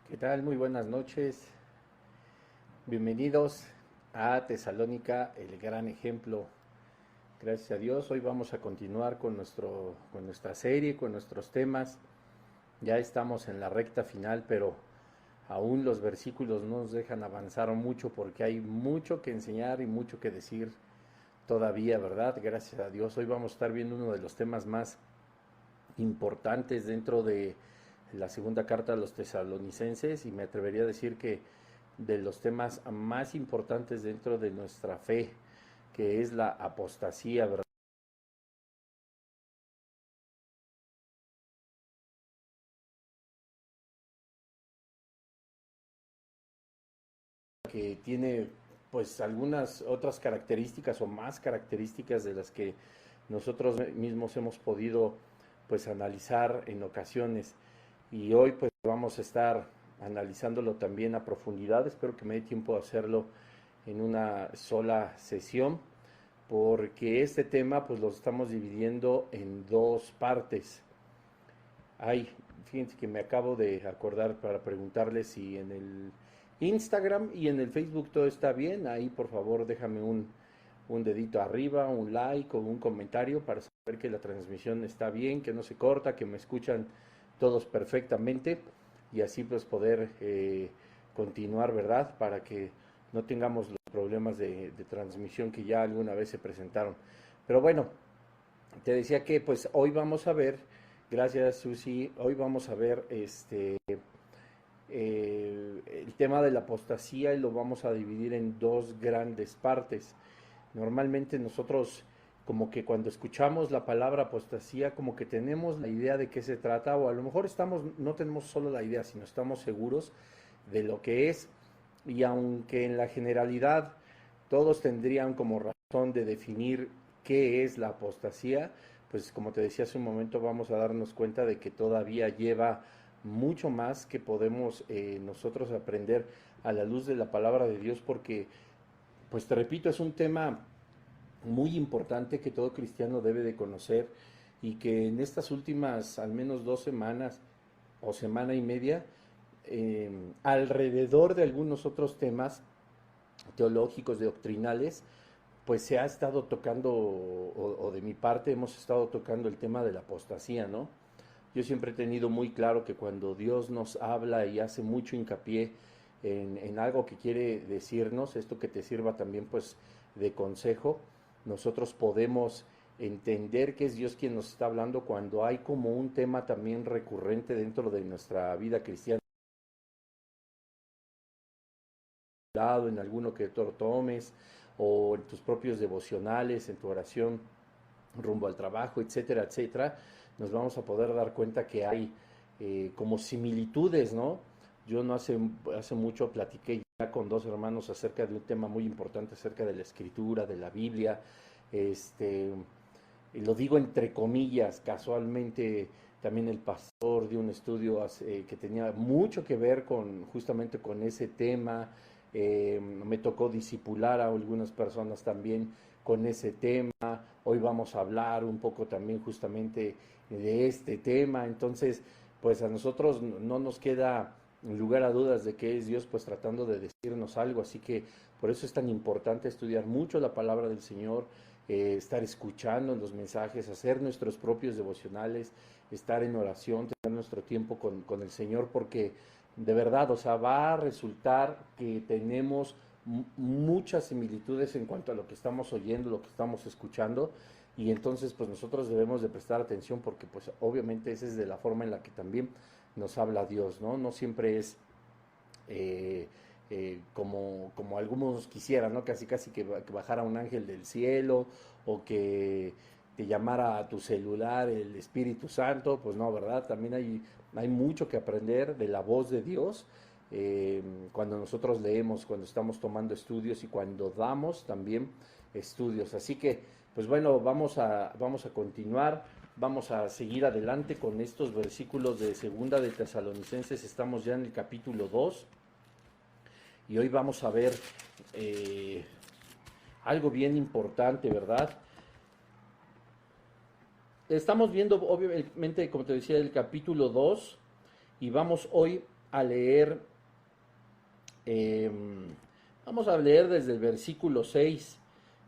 ¿Qué tal? Muy buenas noches. Bienvenidos a Tesalónica, el gran ejemplo. Gracias a Dios, hoy vamos a continuar con nuestra serie, con nuestros temas. Ya estamos en la recta final, pero aún los versículos no nos dejan avanzar mucho porque hay mucho que enseñar y mucho que decir todavía, ¿verdad? Gracias a Dios. Hoy vamos a estar viendo uno de los temas más importantes dentro de la segunda carta a los tesalonicenses y me atrevería a decir que de los temas más importantes dentro de nuestra fe, que es la apostasía, ¿verdad? Que tiene pues algunas otras características o más características de las que nosotros mismos hemos podido pues analizar en ocasiones y hoy pues vamos a estar analizándolo también a profundidad. Espero que me dé tiempo de hacerlo en una sola sesión porque este tema pues lo estamos dividiendo en dos partes. Ay, fíjense que me acabo de acordar para preguntarle si en el Instagram y en el Facebook todo está bien. Ahí por favor déjame un dedito arriba, un like o un comentario para saber que la transmisión está bien, que no se corta, que me escuchan todos perfectamente y así pues poder continuar, ¿verdad? Para que no tengamos los problemas de transmisión que ya alguna vez se presentaron. Pero bueno, te decía que pues hoy vamos a ver, gracias Susi, hoy vamos a ver el tema de la apostasía y lo vamos a dividir en dos grandes partes. Normalmente nosotros como que cuando escuchamos la palabra apostasía como que tenemos la idea de qué se trata o a lo mejor no tenemos solo la idea, sino estamos seguros de lo que es y aunque en la generalidad todos tendrían como razón de definir qué es la apostasía, pues como te decía hace un momento vamos a darnos cuenta de que todavía lleva mucho más que podemos nosotros aprender a la luz de la palabra de Dios porque, pues te repito, es un tema muy importante que todo cristiano debe de conocer y que en estas últimas al menos 2 semanas o semana y media, alrededor de algunos otros temas teológicos, doctrinales, pues se ha estado tocando, o de mi parte hemos estado tocando el tema de la apostasía, ¿no? Yo siempre he tenido muy claro que cuando Dios nos habla y hace mucho hincapié en algo que quiere decirnos, esto que te sirva también pues de consejo, nosotros podemos entender que es Dios quien nos está hablando cuando hay como un tema también recurrente dentro de nuestra vida cristiana, en alguno que tú tomes o en tus propios devocionales, en tu oración rumbo al trabajo, etcétera, etcétera, nos vamos a poder dar cuenta que hay como similitudes, ¿no? Yo no hace mucho platiqué ya con dos hermanos acerca de un tema muy importante, acerca de la escritura, de la Biblia, este, y lo digo entre comillas, casualmente también el pastor dio un estudio que tenía mucho que ver con justamente con ese tema. Me tocó disipular a algunas personas también con ese tema. Hoy vamos a hablar un poco también justamente de este tema. Entonces, pues a nosotros no nos queda lugar a dudas de que es Dios pues tratando de decirnos algo. Así que por eso es tan importante estudiar mucho la palabra del Señor, estar escuchando los mensajes, hacer nuestros propios devocionales, estar en oración, tener nuestro tiempo con el Señor, porque de verdad, o sea, va a resultar que tenemos muchas similitudes en cuanto a lo que estamos oyendo, lo que estamos escuchando, y entonces pues nosotros debemos de prestar atención porque pues obviamente esa es de la forma en la que también nos habla Dios, ¿no? No siempre es como algunos quisieran, ¿no? Casi casi que bajara un ángel del cielo o que te llamara a tu celular el Espíritu Santo, pues no, ¿verdad? También hay mucho que aprender de la voz de Dios cuando nosotros leemos, cuando estamos tomando estudios y cuando damos también estudios. Así que, pues bueno, vamos a continuar, vamos a seguir adelante con estos versículos de Segunda de Tesalonicenses. Estamos ya en el capítulo 2 y hoy vamos a ver eh, algo bien importante, ¿verdad? Estamos viendo, obviamente, como te decía, el capítulo 2 y vamos hoy a leer, eh, vamos a leer desde el versículo 6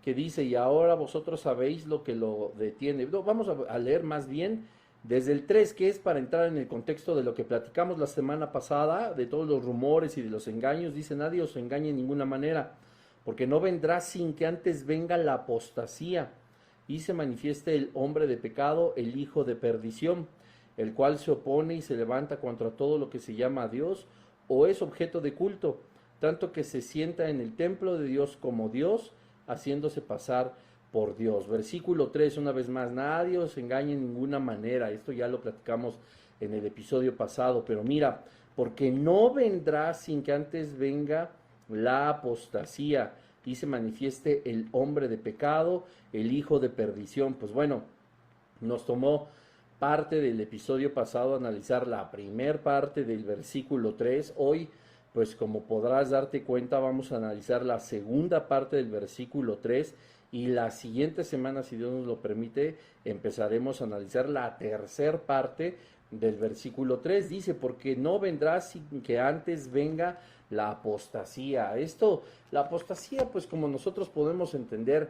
que dice, y ahora vosotros sabéis lo que lo detiene. No, vamos a leer más bien desde el 3 que es para entrar en el contexto de lo que platicamos la semana pasada, de todos los rumores y de los engaños. Dice, nadie os engañe en ninguna manera, porque no vendrá sin que antes venga la apostasía y se manifieste el hombre de pecado, el hijo de perdición, el cual se opone y se levanta contra todo lo que se llama a Dios o es objeto de culto, tanto que se sienta en el templo de Dios como Dios, haciéndose pasar por Dios. Versículo 3, una vez más, nadie os engañe en ninguna manera. Esto ya lo platicamos en el episodio pasado, pero mira, porque no vendrá sin que antes venga la apostasía y se manifieste el hombre de pecado, el hijo de perdición. Pues bueno, nos tomó parte del episodio pasado analizar la primer parte del versículo 3. Hoy, pues como podrás darte cuenta, vamos a analizar la segunda parte del versículo 3 y la siguiente semana, si Dios nos lo permite, empezaremos a analizar la tercera parte del versículo 3. Dice, porque no vendrá sin que antes venga la apostasía. La apostasía, pues como nosotros podemos entender,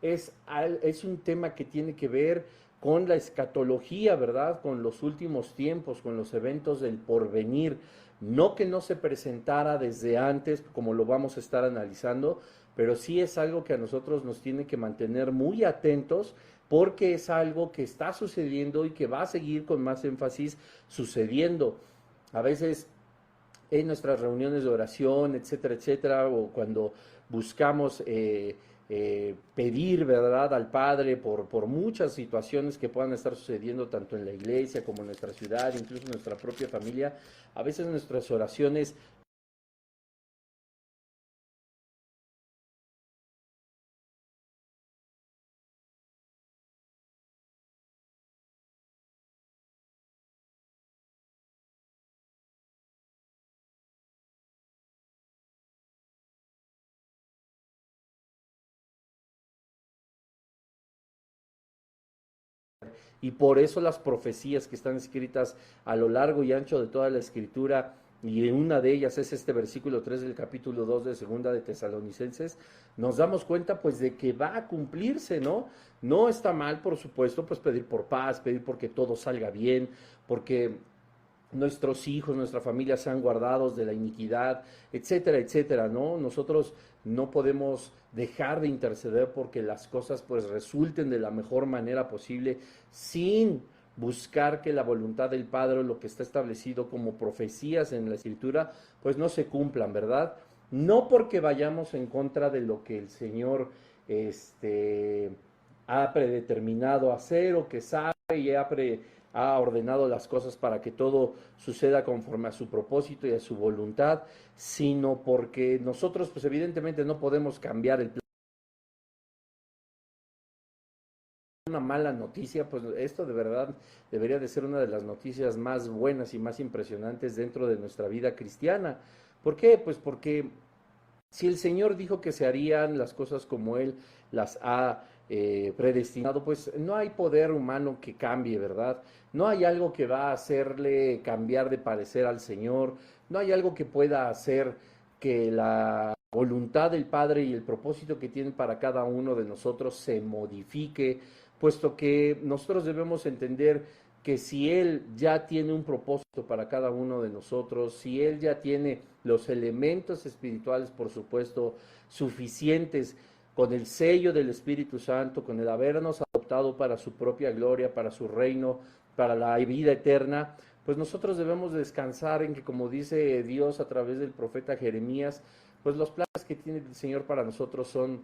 es un tema que tiene que ver con la escatología, ¿verdad? Con los últimos tiempos, con los eventos del porvenir. No que no se presentara desde antes, como lo vamos a estar analizando, pero sí es algo que a nosotros nos tiene que mantener muy atentos porque es algo que está sucediendo y que va a seguir con más énfasis sucediendo. A veces en nuestras reuniones de oración, etcétera, etcétera, o cuando buscamos pedir, ¿verdad?, al Padre por muchas situaciones que puedan estar sucediendo tanto en la iglesia como en nuestra ciudad, incluso en nuestra propia familia. A veces nuestras oraciones y por eso las profecías que están escritas a lo largo y ancho de toda la escritura, y una de ellas es este versículo 3 del capítulo 2 de segunda de Tesalonicenses, nos damos cuenta pues de que va a cumplirse, ¿no? No está mal, por supuesto, pues pedir por paz, pedir porque todo salga bien, porque nuestros hijos, nuestra familia sean guardados de la iniquidad, etcétera, etcétera, ¿no? Nosotros no podemos dejar de interceder porque las cosas pues resulten de la mejor manera posible sin buscar que la voluntad del Padre, lo que está establecido como profecías en la Escritura, pues no se cumplan, ¿verdad? No porque vayamos en contra de lo que el Señor ha predeterminado hacer o que sabe y ha ordenado las cosas para que todo suceda conforme a su propósito y a su voluntad, sino porque nosotros pues evidentemente no podemos cambiar el plan. Una mala noticia, pues esto de verdad debería de ser una de las noticias más buenas y más impresionantes dentro de nuestra vida cristiana. ¿Por qué? Pues porque si el Señor dijo que se harían las cosas como Él las ha predestinado, pues no hay poder humano que cambie, ¿verdad? No hay algo que va a hacerle cambiar de parecer al Señor, no hay algo que pueda hacer que la voluntad del Padre y el propósito que tiene para cada uno de nosotros se modifique, puesto que nosotros debemos entender que si Él ya tiene un propósito para cada uno de nosotros, si Él ya tiene los elementos espirituales, por supuesto, suficientes, con el sello del Espíritu Santo, con el habernos adoptado para su propia gloria, para su reino, para la vida eterna, pues nosotros debemos descansar en que, como dice Dios a través del profeta Jeremías, pues los planes que tiene el Señor para nosotros son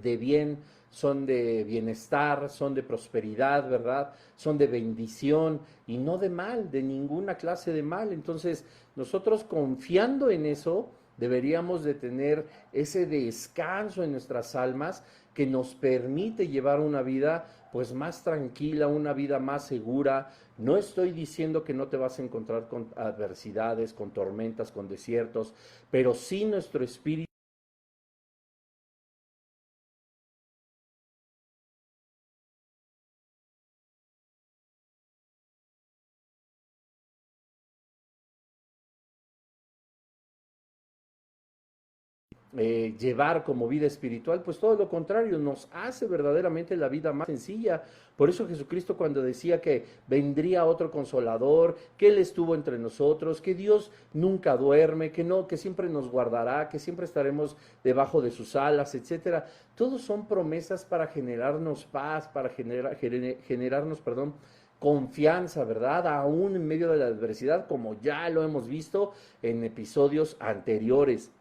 de bien, son de bienestar, son de prosperidad, ¿verdad? Son de bendición y no de mal, de ninguna clase de mal. Entonces, nosotros confiando en eso, deberíamos de tener ese descanso en nuestras almas que nos permite llevar una vida pues más tranquila, una vida más segura. No estoy diciendo que no te vas a encontrar con adversidades, con tormentas, con desiertos, pero sí nuestro espíritu llevar como vida espiritual, pues todo lo contrario, nos hace verdaderamente la vida más sencilla. Por eso Jesucristo, cuando decía que vendría otro consolador, que Él estuvo entre nosotros, que Dios nunca duerme, que no, que siempre nos guardará, que siempre estaremos debajo de sus alas, etcétera, todos son promesas para generarnos paz, para generarnos, perdón, confianza, ¿verdad? Aún en medio de la adversidad, como ya lo hemos visto en episodios anteriores.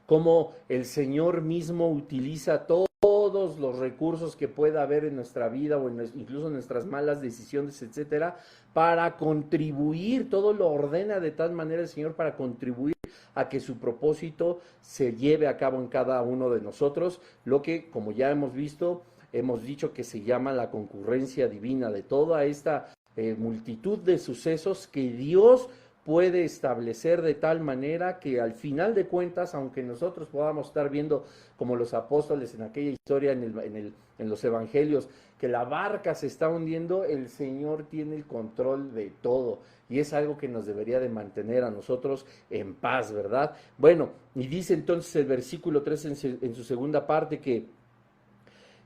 Cómo el Señor mismo utiliza todos los recursos que pueda haber en nuestra vida o incluso en nuestras malas decisiones, etcétera, para contribuir, todo lo ordena de tal manera el Señor para contribuir a que su propósito se lleve a cabo en cada uno de nosotros, lo que, como ya hemos visto, hemos dicho que se llama la concurrencia divina de toda esta multitud de sucesos que Dios puede establecer de tal manera que al final de cuentas, aunque nosotros podamos estar viendo como los apóstoles en aquella historia en los evangelios, que la barca se está hundiendo, el Señor tiene el control de todo y es algo que nos debería de mantener a nosotros en paz, ¿verdad? Bueno, y dice entonces el versículo 3 en su segunda parte que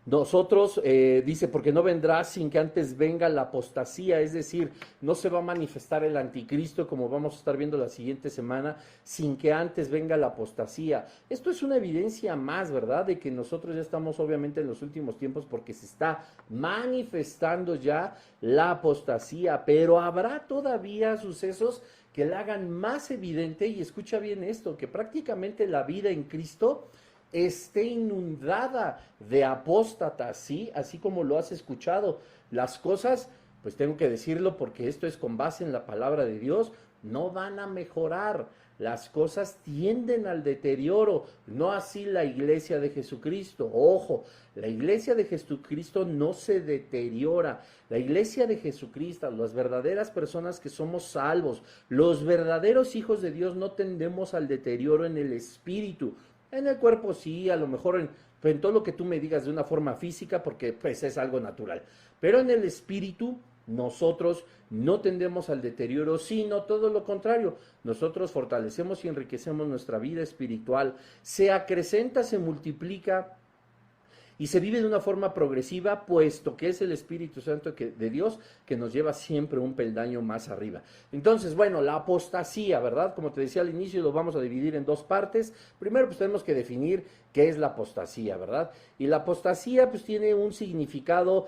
nosotros, dice, porque no vendrá sin que antes venga la apostasía, es decir, no se va a manifestar el anticristo como vamos a estar viendo la siguiente semana, sin que antes venga la apostasía. Esto es una evidencia más, ¿verdad? De que nosotros ya estamos obviamente en los últimos tiempos porque se está manifestando ya la apostasía, pero habrá todavía sucesos que la hagan más evidente, y escucha bien esto, que prácticamente la vida en Cristo esté inundada de apóstatas, ¿sí? Así como lo has escuchado. Las cosas, pues tengo que decirlo porque esto es con base en la palabra de Dios, no van a mejorar. Las cosas tienden al deterioro, no así la iglesia de Jesucristo. Ojo, la iglesia de Jesucristo no se deteriora. La iglesia de Jesucristo, las verdaderas personas que somos salvos, los verdaderos hijos de Dios, no tendemos al deterioro en el espíritu. En el cuerpo sí, a lo mejor en todo lo que tú me digas de una forma física, porque pues es algo natural. Pero en el espíritu nosotros no tendemos al deterioro, sino todo lo contrario. Nosotros fortalecemos y enriquecemos nuestra vida espiritual. Se acrecenta, se multiplica y se vive de una forma progresiva, puesto que es el Espíritu Santo de Dios que nos lleva siempre un peldaño más arriba. Entonces, bueno, la apostasía, ¿verdad? Como te decía al inicio, lo vamos a dividir en dos partes. Primero, pues tenemos que definir qué es la apostasía, ¿verdad? Y la apostasía, pues tiene un significado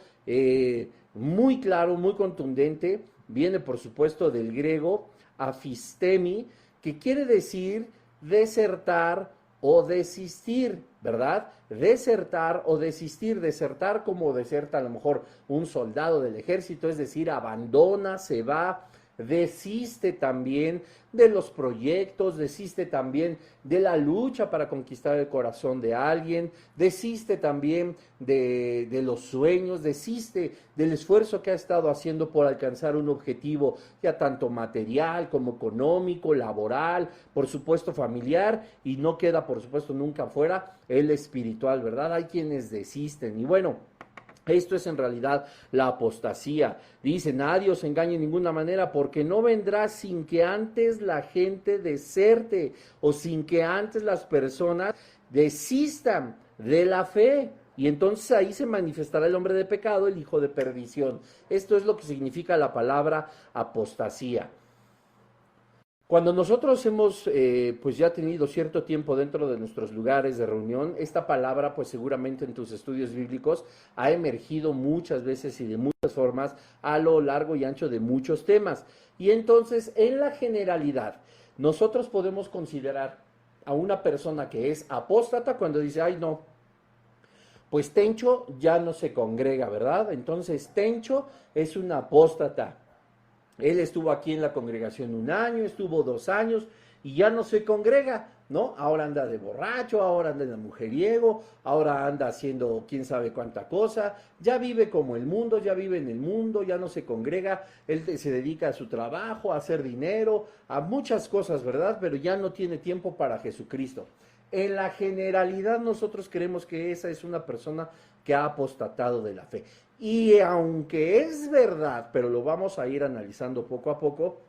muy claro, muy contundente. Viene, por supuesto, del griego afistemi, que quiere decir desertar o desistir, ¿verdad? Desertar o desistir, desertar como deserta a lo mejor un soldado del ejército, es decir, abandona, se va, desiste también de los proyectos, desiste también de la lucha para conquistar el corazón de alguien, desiste también de los sueños, desiste del esfuerzo que ha estado haciendo por alcanzar un objetivo, ya tanto material como económico, laboral, por supuesto familiar, y no queda por supuesto nunca fuera el espiritual, ¿verdad? Hay quienes desisten y bueno, esto es en realidad la apostasía. Dice, nadie os engañe de ninguna manera, porque no vendrá sin que antes la gente deserte o sin que antes las personas desistan de la fe. Y entonces ahí se manifestará el hombre de pecado, el hijo de perdición. Esto es lo que significa la palabra apostasía. Cuando nosotros hemos pues ya tenido cierto tiempo dentro de nuestros lugares de reunión, esta palabra pues seguramente en tus estudios bíblicos ha emergido muchas veces y de muchas formas a lo largo y ancho de muchos temas. Y entonces en la generalidad nosotros podemos considerar a una persona que es apóstata cuando dice, ay no, pues Tencho ya no se congrega, ¿verdad? Entonces Tencho es una apóstata. Él estuvo aquí en la congregación 1 año, estuvo 2 años y ya no se congrega, ¿no? Ahora anda de borracho, ahora anda de mujeriego, ahora anda haciendo quién sabe cuánta cosa, ya vive como el mundo, ya vive en el mundo, ya no se congrega, él se dedica a su trabajo, a hacer dinero, a muchas cosas, ¿verdad? Pero ya no tiene tiempo para Jesucristo. En la generalidad nosotros creemos que esa es una persona que ha apostatado de la fe. Y aunque es verdad, pero lo vamos a ir analizando poco a poco,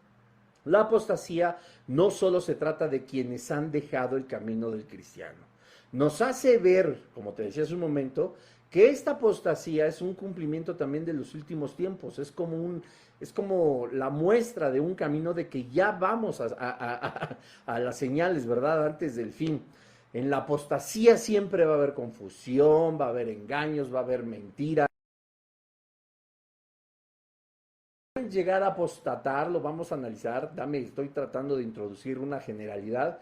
La apostasía no solo se trata de quienes han dejado el camino del cristiano. Nos hace ver, como te decía hace un momento, que esta apostasía es un cumplimiento también de los últimos tiempos. Es como la muestra de un camino de que ya vamos a las señales, ¿verdad? Antes del fin. En la apostasía siempre va a haber confusión, va a haber engaños, va a haber mentiras. Llegar a apostatar, lo vamos a analizar, estoy tratando de introducir una generalidad,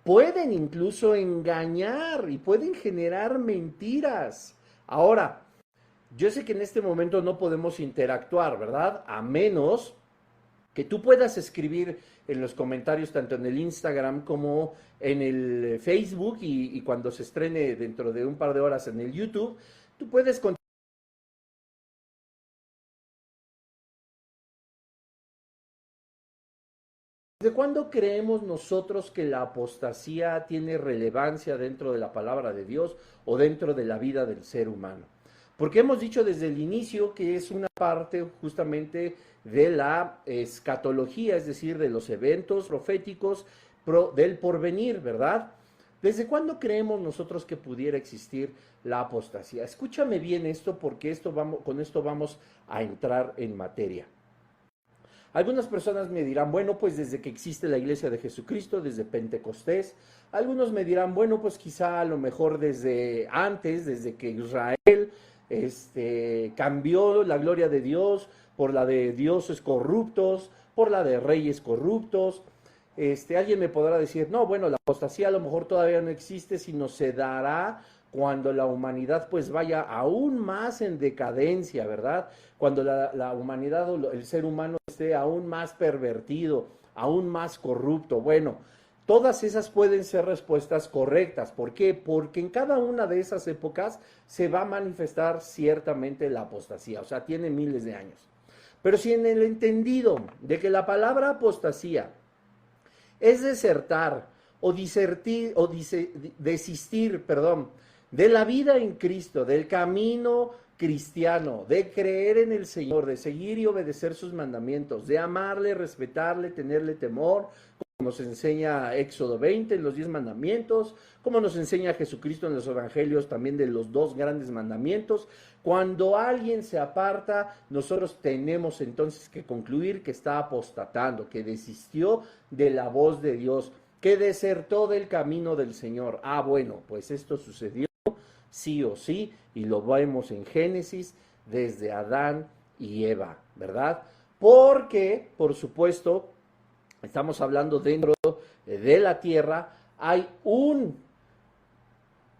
pueden incluso engañar y pueden generar mentiras. Ahora, yo sé que en este momento no podemos interactuar, ¿verdad? A menos que tú puedas escribir en los comentarios, tanto en el Instagram como en el Facebook y cuando se estrene dentro de un par de horas en el YouTube, tú puedes ¿Desde cuándo creemos nosotros que la apostasía tiene relevancia dentro de la palabra de Dios o dentro de la vida del ser humano? Porque hemos dicho desde el inicio que es una parte justamente de la escatología, es decir, de los eventos proféticos del porvenir, ¿verdad? ¿Desde cuándo creemos nosotros que pudiera existir la apostasía? Escúchame bien esto porque con esto vamos a entrar en materia. Algunas personas me dirán, bueno, pues desde que existe la Iglesia de Jesucristo, desde Pentecostés. Algunos me dirán, bueno, pues quizá a lo mejor desde antes, desde que Israel cambió la gloria de Dios por la de dioses corruptos, por la de reyes corruptos. Alguien me podrá decir, no, bueno, la apostasía a lo mejor todavía no existe, sino se dará cuando la humanidad pues vaya aún más en decadencia, ¿verdad? Cuando la humanidad o el ser humano esté aún más pervertido, aún más corrupto. Bueno, todas esas pueden ser respuestas correctas. ¿Por qué? Porque en cada una de esas épocas se va a manifestar ciertamente la apostasía, o sea, tiene miles de años. Pero si en el entendido de que la palabra apostasía es desertar o desistir, perdón, de la vida en Cristo, del camino cristiano, de creer en el Señor, de seguir y obedecer sus mandamientos, de amarle, respetarle, tenerle temor, como nos enseña Éxodo 20 en los 10 mandamientos, como nos enseña Jesucristo en los evangelios también de los 2 grandes mandamientos. Cuando alguien se aparta, nosotros tenemos entonces que concluir que está apostatando, que desistió de la voz de Dios, que desertó del camino del Señor. Ah, bueno, pues esto sucedió sí o sí, y lo vemos en Génesis desde Adán y Eva, ¿verdad? Porque, por supuesto, estamos hablando dentro de la tierra, hay un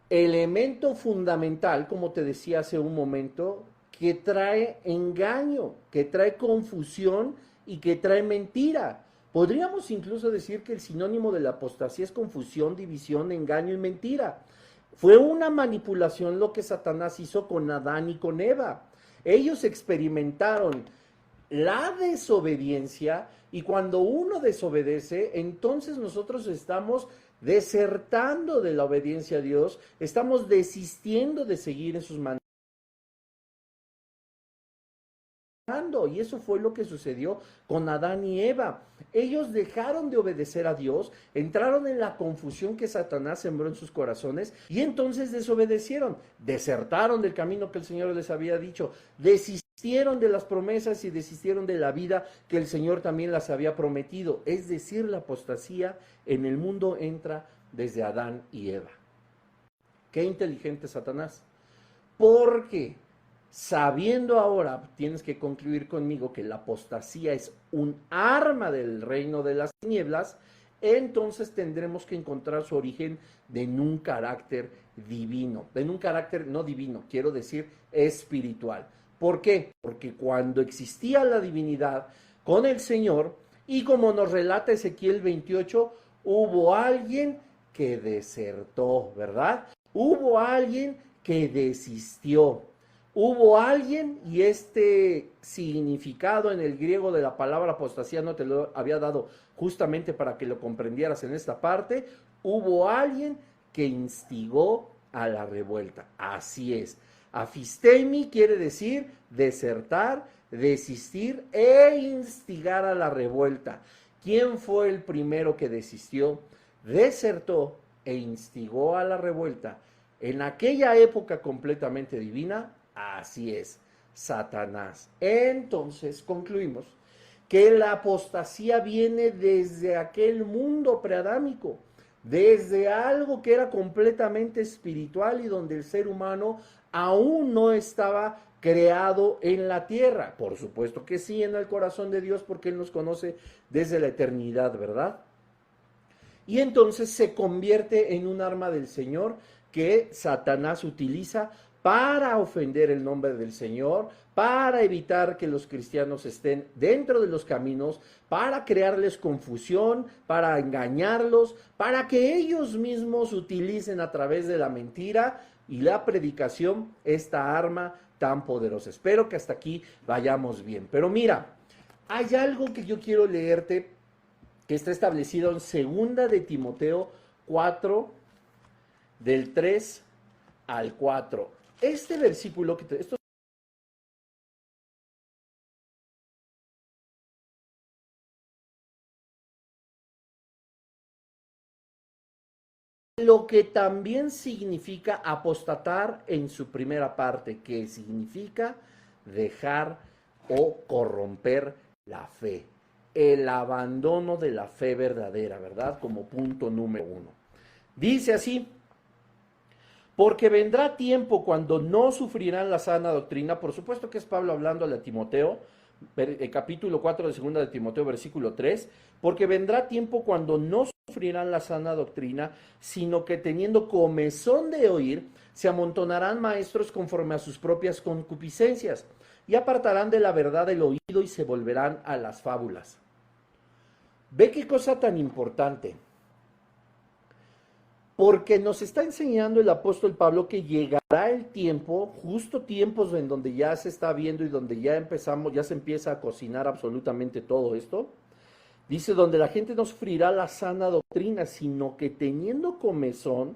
elemento fundamental, como te decía hace un momento, que trae engaño, que trae confusión y que trae mentira. Podríamos incluso decir que el sinónimo de la apostasía es confusión, división, engaño y mentira. Fue una manipulación lo que Satanás hizo con Adán y con Eva. Ellos experimentaron la desobediencia y cuando uno desobedece, entonces nosotros estamos desertando de la obediencia a Dios, estamos desistiendo de seguir en sus mandamientos. Y eso fue lo que sucedió con Adán y Eva. Ellos dejaron de obedecer a Dios, entraron en la confusión que Satanás sembró en sus corazones y entonces desobedecieron, desertaron del camino que el Señor les había dicho, desistieron de las promesas y desistieron de la vida que el Señor también las había prometido. Es decir, la apostasía en el mundo entra desde Adán y Eva. Qué inteligente Satanás. Porque sabiendo ahora, tienes que concluir conmigo que la apostasía es un arma del reino de las tinieblas, entonces tendremos que encontrar su origen en un carácter divino, en un carácter no divino, quiero decir espiritual. ¿Por qué? Porque cuando existía la divinidad con el Señor, y como nos relata Ezequiel 28, hubo alguien que desertó, ¿verdad? Hubo alguien que desistió. Hubo alguien, y este significado en el griego de la palabra apostasía no te lo había dado justamente para que lo comprendieras en esta parte, hubo alguien que instigó a la revuelta. Así es. Afistemi quiere decir desertar, desistir e instigar a la revuelta. ¿Quién fue el primero que desistió, desertó e instigó a la revuelta en aquella época completamente divina? Así es, Satanás. Entonces concluimos que la apostasía viene desde aquel mundo preadámico, desde algo que era completamente espiritual y donde el ser humano aún no estaba creado en la tierra. Por supuesto que sí, en el corazón de Dios, porque Él nos conoce desde la eternidad, ¿verdad? Y entonces se convierte en un arma del Señor que Satanás utiliza para ofender el nombre del Señor, para evitar que los cristianos estén dentro de los caminos, para crearles confusión, para engañarlos, para que ellos mismos utilicen a través de la mentira y la predicación esta arma tan poderosa. Espero que hasta aquí vayamos bien. Pero mira, hay algo que yo quiero leerte que está establecido en segunda de Timoteo 4, del 3 al 4. Este versículo, esto lo que también significa apostatar en su primera parte, que significa dejar o corromper la fe, el abandono de la fe verdadera, ¿verdad? Como punto número 1. Dice así: porque vendrá tiempo cuando no sufrirán la sana doctrina. Por supuesto que es Pablo hablando a Timoteo, capítulo 4 de segunda de Timoteo, versículo 3. Porque vendrá tiempo cuando no sufrirán la sana doctrina, sino que teniendo comezón de oír, se amontonarán maestros conforme a sus propias concupiscencias, y apartarán de la verdad el oído y se volverán a las fábulas. Ve qué cosa tan importante. Porque nos está enseñando el apóstol Pablo que llegará el tiempo, justo tiempos en donde ya se está viendo y donde ya se empieza a cocinar absolutamente todo esto. Dice, donde la gente no sufrirá la sana doctrina, sino que teniendo comezón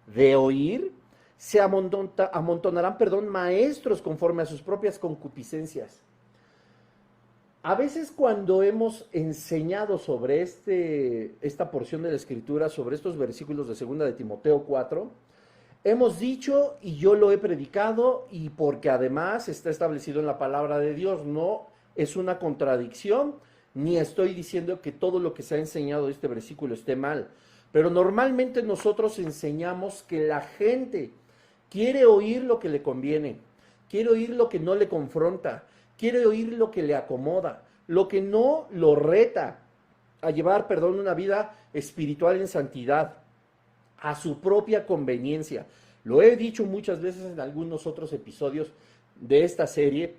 de oír, se amontonarán, maestros conforme a sus propias concupiscencias. A veces cuando hemos enseñado sobre esta porción de la Escritura, sobre estos versículos de segunda de Timoteo 4, hemos dicho, y yo lo he predicado, y porque además está establecido en la palabra de Dios, no es una contradicción, ni estoy diciendo que todo lo que se ha enseñado de este versículo esté mal, pero normalmente nosotros enseñamos que la gente quiere oír lo que le conviene, quiere oír lo que no le confronta, quiere oír lo que le acomoda, lo que no lo reta a llevar, una vida espiritual en santidad, a su propia conveniencia. Lo he dicho muchas veces en algunos otros episodios de esta serie.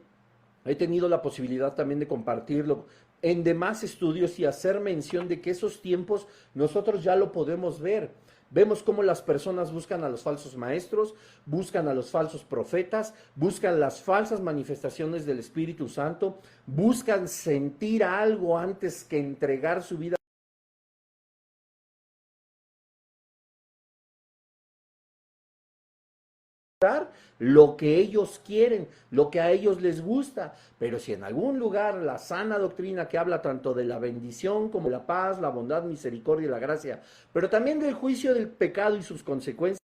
He tenido la posibilidad también de compartirlo en demás estudios y hacer mención de que esos tiempos nosotros ya lo podemos ver. Vemos cómo las personas buscan a los falsos maestros, buscan a los falsos profetas, buscan las falsas manifestaciones del Espíritu Santo, buscan sentir algo antes que entregar su vida. Lo que ellos quieren, lo que a ellos les gusta, pero si en algún lugar la sana doctrina que habla tanto de la bendición como la paz, la bondad, misericordia y la gracia, pero también del juicio del pecado y sus consecuencias,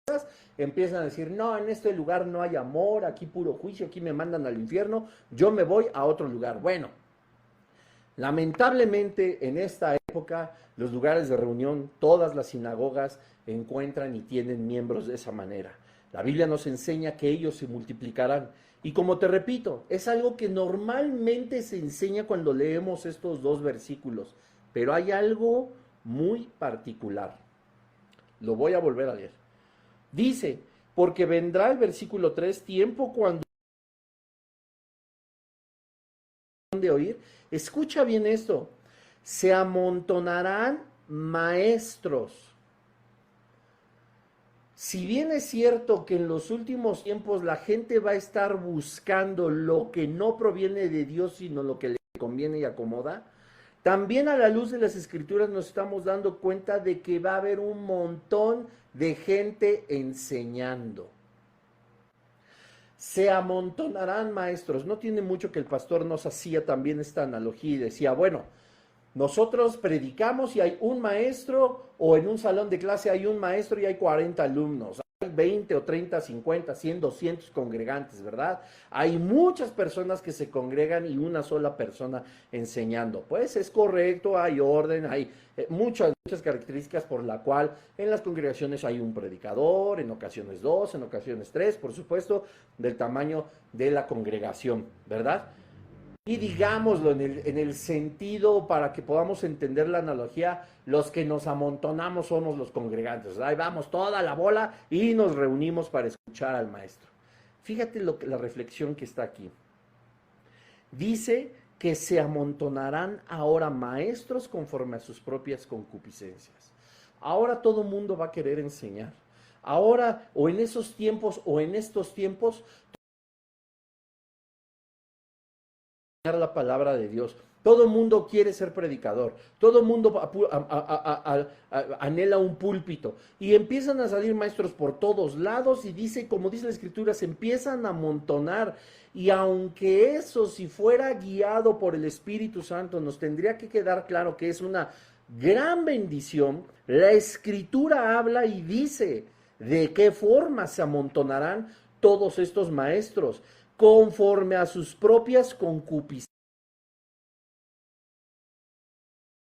empiezan a decir, no, en este lugar no hay amor, aquí puro juicio, aquí me mandan al infierno, yo me voy a otro lugar. Bueno, lamentablemente en esta época los lugares de reunión, todas las sinagogas encuentran y tienen miembros de esa manera. La Biblia nos enseña que ellos se multiplicarán. Y como te repito, es algo que normalmente se enseña cuando leemos estos dos versículos. Pero hay algo muy particular. Lo voy a volver a leer. Dice, porque vendrá el versículo 3, tiempo cuando de oír. Escucha bien esto. Se amontonarán maestros. Si bien es cierto que en los últimos tiempos la gente va a estar buscando lo que no proviene de Dios, sino lo que le conviene y acomoda, también a la luz de las Escrituras nos estamos dando cuenta de que va a haber un montón de gente enseñando. Se amontonarán maestros. No tiene mucho que el pastor nos hacía también esta analogía y decía, bueno, nosotros predicamos y hay un maestro, o en un salón de clase hay un maestro y hay 40 alumnos. Hay 20 o 30, 50, 100, 200 congregantes, ¿verdad? Hay muchas personas que se congregan y una sola persona enseñando. Pues es correcto, hay orden, hay muchas características por la cual en las congregaciones hay un predicador, en ocasiones dos, en ocasiones tres, por supuesto, del tamaño de la congregación, ¿verdad? Y digámoslo en el sentido para que podamos entender la analogía, los que nos amontonamos somos los congregantes. Ahí vamos toda la bola y nos reunimos para escuchar al maestro. Fíjate la reflexión que está aquí. Dice que se amontonarán ahora maestros conforme a sus propias concupiscencias. Ahora todo mundo va a querer enseñar. Ahora, o en esos tiempos, o en estos tiempos, la palabra de Dios. Todo el mundo quiere ser predicador, todo el mundo anhela un púlpito y empiezan a salir maestros por todos lados y dice, como dice la escritura, se empiezan a amontonar y aunque eso si fuera guiado por el Espíritu Santo nos tendría que quedar claro que es una gran bendición, la escritura habla y dice de qué forma se amontonarán todos estos maestros conforme a sus propias concupiscencias.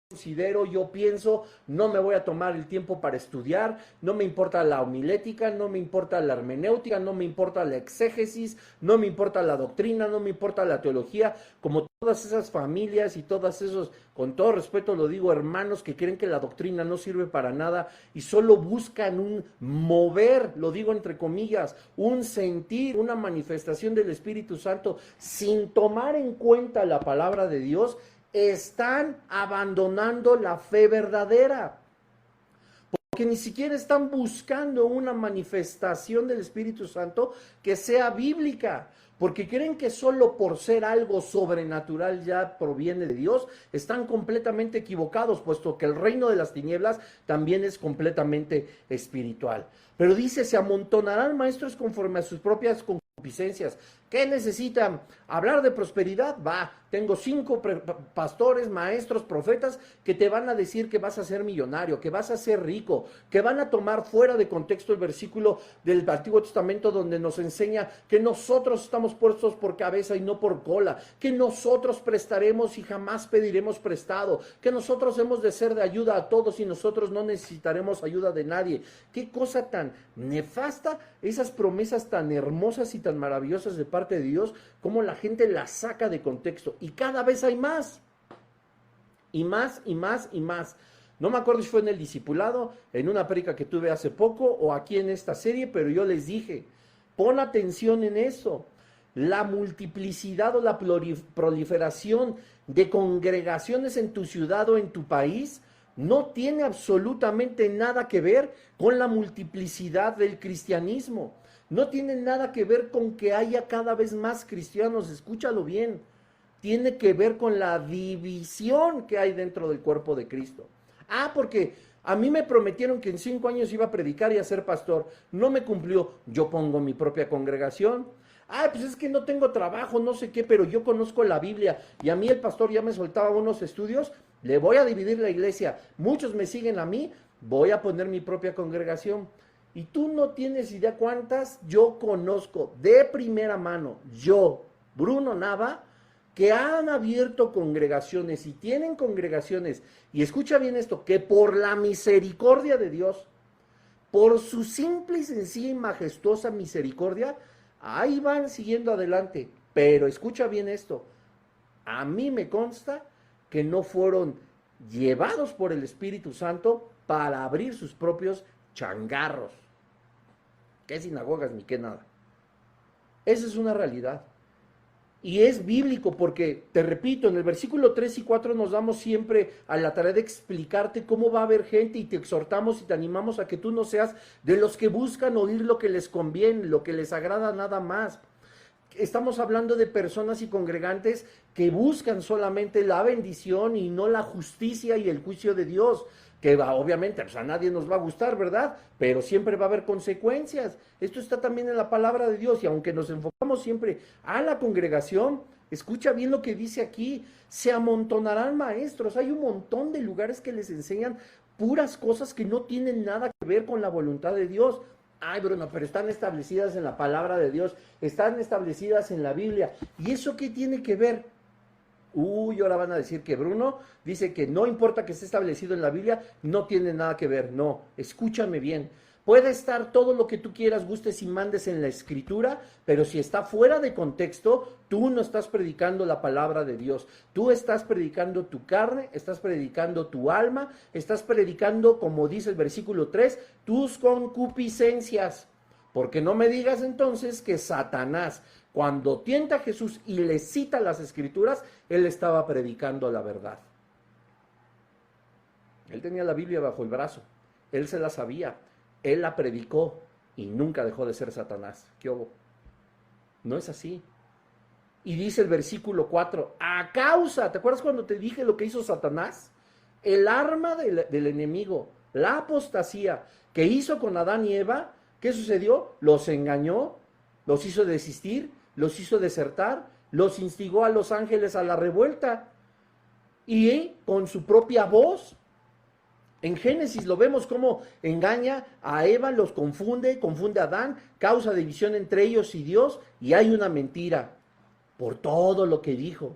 Considero, yo pienso, no me voy a tomar el tiempo para estudiar, no me importa la homilética, no me importa la hermenéutica, no me importa la exégesis, no me importa la doctrina, no me importa la teología, como todas esas familias y todos esos, con todo respeto lo digo, hermanos que creen que la doctrina no sirve para nada y solo buscan un mover, lo digo entre comillas, un sentir, una manifestación del Espíritu Santo sin tomar en cuenta la palabra de Dios, están abandonando la fe verdadera, porque ni siquiera están buscando una manifestación del Espíritu Santo que sea bíblica, porque creen que solo por ser algo sobrenatural ya proviene de Dios. Están completamente equivocados, puesto que el reino de las tinieblas también es completamente espiritual. Pero dice, se amontonarán maestros conforme a sus propias concupiscencias. ¿Qué necesitan? ¿Hablar de prosperidad? Va, tengo 5 pastores, maestros, profetas que te van a decir que vas a ser millonario, que vas a ser rico, que van a tomar fuera de contexto el versículo del Antiguo Testamento donde nos enseña que nosotros estamos puestos por cabeza y no por cola, que nosotros prestaremos y jamás pediremos prestado, que nosotros hemos de ser de ayuda a todos y nosotros no necesitaremos ayuda de nadie. Qué cosa tan nefasta, esas promesas tan hermosas y tan maravillosas de parte de Dios, como la gente las saca de contexto y cada vez hay más y más y más y más. No me acuerdo si fue en el discipulado, en una prédica que tuve hace poco o aquí en esta serie, pero yo les dije, pon atención en eso. La multiplicidad o la proliferación de congregaciones en tu ciudad o en tu país no tiene absolutamente nada que ver con la multiplicidad del cristianismo. No tiene nada que ver con que haya cada vez más cristianos, escúchalo bien. Tiene que ver con la división que hay dentro del cuerpo de Cristo. Ah, porque a mí me prometieron que en 5 años iba a predicar y a ser pastor. No me cumplió. Yo pongo mi propia congregación. Ah, pues es que no tengo trabajo, no sé qué, pero yo conozco la Biblia y a mí el pastor ya me soltaba unos estudios. Le voy a dividir la iglesia. Muchos me siguen a mí. Voy a poner mi propia congregación. Y tú no tienes idea cuántas yo conozco de primera mano, yo, Bruno Nava, que han abierto congregaciones y tienen congregaciones, y escucha bien esto, que por la misericordia de Dios, por su simple y sencilla y majestuosa misericordia, ahí van siguiendo adelante. Pero escucha bien esto, a mí me consta que no fueron llevados por el Espíritu Santo para abrir sus propios changarros. ¿Qué sinagogas ni qué nada? Esa es una realidad. Y es bíblico porque, te repito, en el versículo 3 y 4 nos damos siempre a la tarea de explicarte cómo va a haber gente y te exhortamos y te animamos a que tú no seas de los que buscan oír lo que les conviene, lo que les agrada nada más. Estamos hablando de personas y congregantes que buscan solamente la bendición y no la justicia y el juicio de Dios, que obviamente pues a nadie nos va a gustar, ¿verdad? Pero siempre va a haber consecuencias. Esto está también en la palabra de Dios y aunque nos enfocamos siempre a la congregación, Escucha bien lo que dice aquí, se amontonarán maestros, hay un montón de lugares que les enseñan puras cosas que no tienen nada que ver con la voluntad de Dios. Ay, Bruno, pero están establecidas en la palabra de Dios, están establecidas en la Biblia. ¿Y eso qué tiene que ver? Ahora van a decir que Bruno dice que no importa que esté establecido en la Biblia, no tiene nada que ver. No, escúchame bien. Puede estar todo lo que tú quieras, gustes y mandes en la escritura, pero si está fuera de contexto, tú no estás predicando la palabra de Dios. Tú estás predicando tu carne, estás predicando tu alma, estás predicando, como dice el versículo 3, tus concupiscencias. Porque no me digas entonces que Satanás, cuando tienta a Jesús y le cita las escrituras, él estaba predicando la verdad. Él tenía la Biblia bajo el brazo, él se la sabía, él la predicó y nunca dejó de ser Satanás. ¿Qué hubo? No es así. Y dice el versículo 4, a causa, ¿te acuerdas cuando te dije lo que hizo Satanás? El arma del enemigo, la apostasía que hizo con Adán y Eva, ¿qué sucedió? Los engañó, los hizo desistir, los hizo desertar, los instigó a los ángeles a la revuelta y con su propia voz. En Génesis lo vemos cómo engaña a Eva, los confunde a Adán, causa división entre ellos y Dios, y hay una mentira por todo lo que dijo.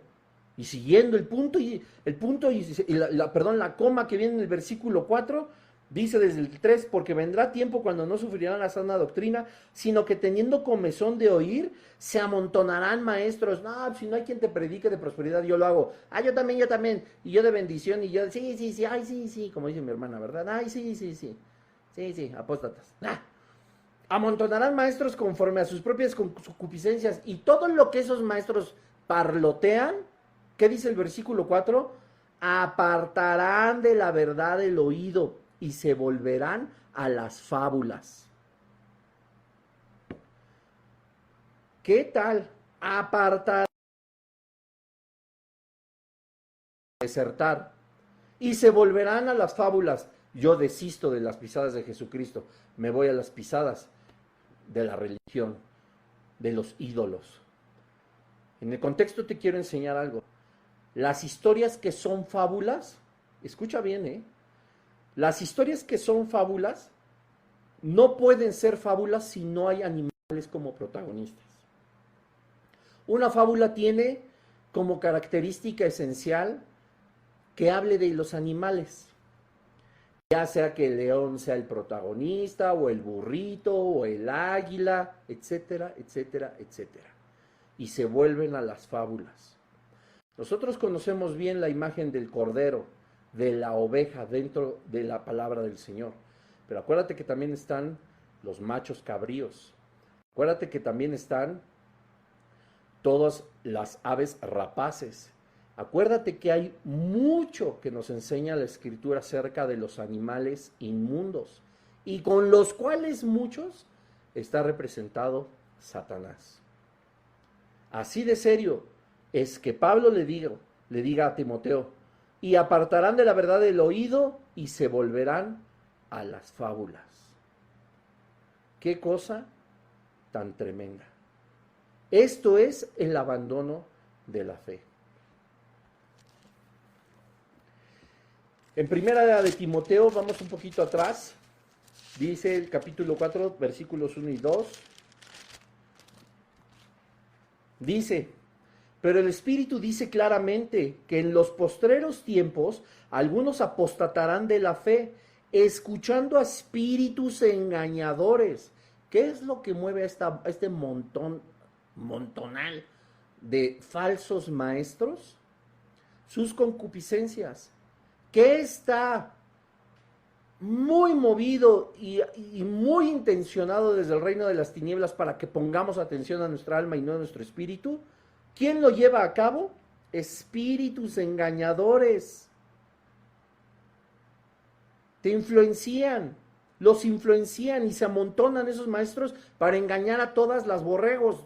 Y siguiendo el punto la coma que viene en el versículo 4, dice desde el 3, porque vendrá tiempo cuando no sufrirán la sana doctrina, sino que teniendo comezón de oír, se amontonarán maestros. No, si no hay quien te predique de prosperidad, yo lo hago. Yo también, y yo de bendición, y yo, sí, como dice mi hermana, ¿verdad? Sí, apóstatas. Amontonarán maestros conforme a sus propias concupiscencias, y todo lo que esos maestros parlotean, ¿qué dice el versículo 4? Apartarán de la verdad el oído y se volverán a las fábulas. ¿Qué tal? Apartar, desertar y se volverán a las fábulas. Yo desisto de las pisadas de Jesucristo, me voy a las pisadas de la religión, de los ídolos. En el contexto te quiero enseñar algo. Las historias que son fábulas, escucha bien, las historias que son fábulas no pueden ser fábulas si no hay animales como protagonistas. Una fábula tiene como característica esencial que hable de los animales, ya sea que el león sea el protagonista, o el burrito, o el águila, etcétera, etcétera, etcétera. Y se vuelven a las fábulas. Nosotros conocemos bien la imagen del cordero, de la oveja dentro de la palabra del Señor. Pero acuérdate que también están los machos cabríos. Acuérdate que también están todas las aves rapaces. Acuérdate que hay mucho que nos enseña la Escritura acerca de los animales inmundos, y con los cuales muchos está representado Satanás. Así de serio es que Pablo le diga a Timoteo, y apartarán de la verdad el oído y se volverán a las fábulas. Qué cosa tan tremenda. Esto es el abandono de la fe. En primera de Timoteo, vamos un poquito atrás, dice el capítulo 4, versículos 1 y 2. Dice, pero el Espíritu dice claramente que en los postreros tiempos algunos apostatarán de la fe, escuchando a espíritus engañadores. ¿Qué es lo que mueve a este montonal de falsos maestros? Sus concupiscencias. ¿Qué está muy movido y muy intencionado desde el reino de las tinieblas para que pongamos atención a nuestra alma y no a nuestro espíritu? ¿Quién lo lleva a cabo? Espíritus engañadores. Te influencian, los influencian y se amontonan esos maestros para engañar a todas las ovejas.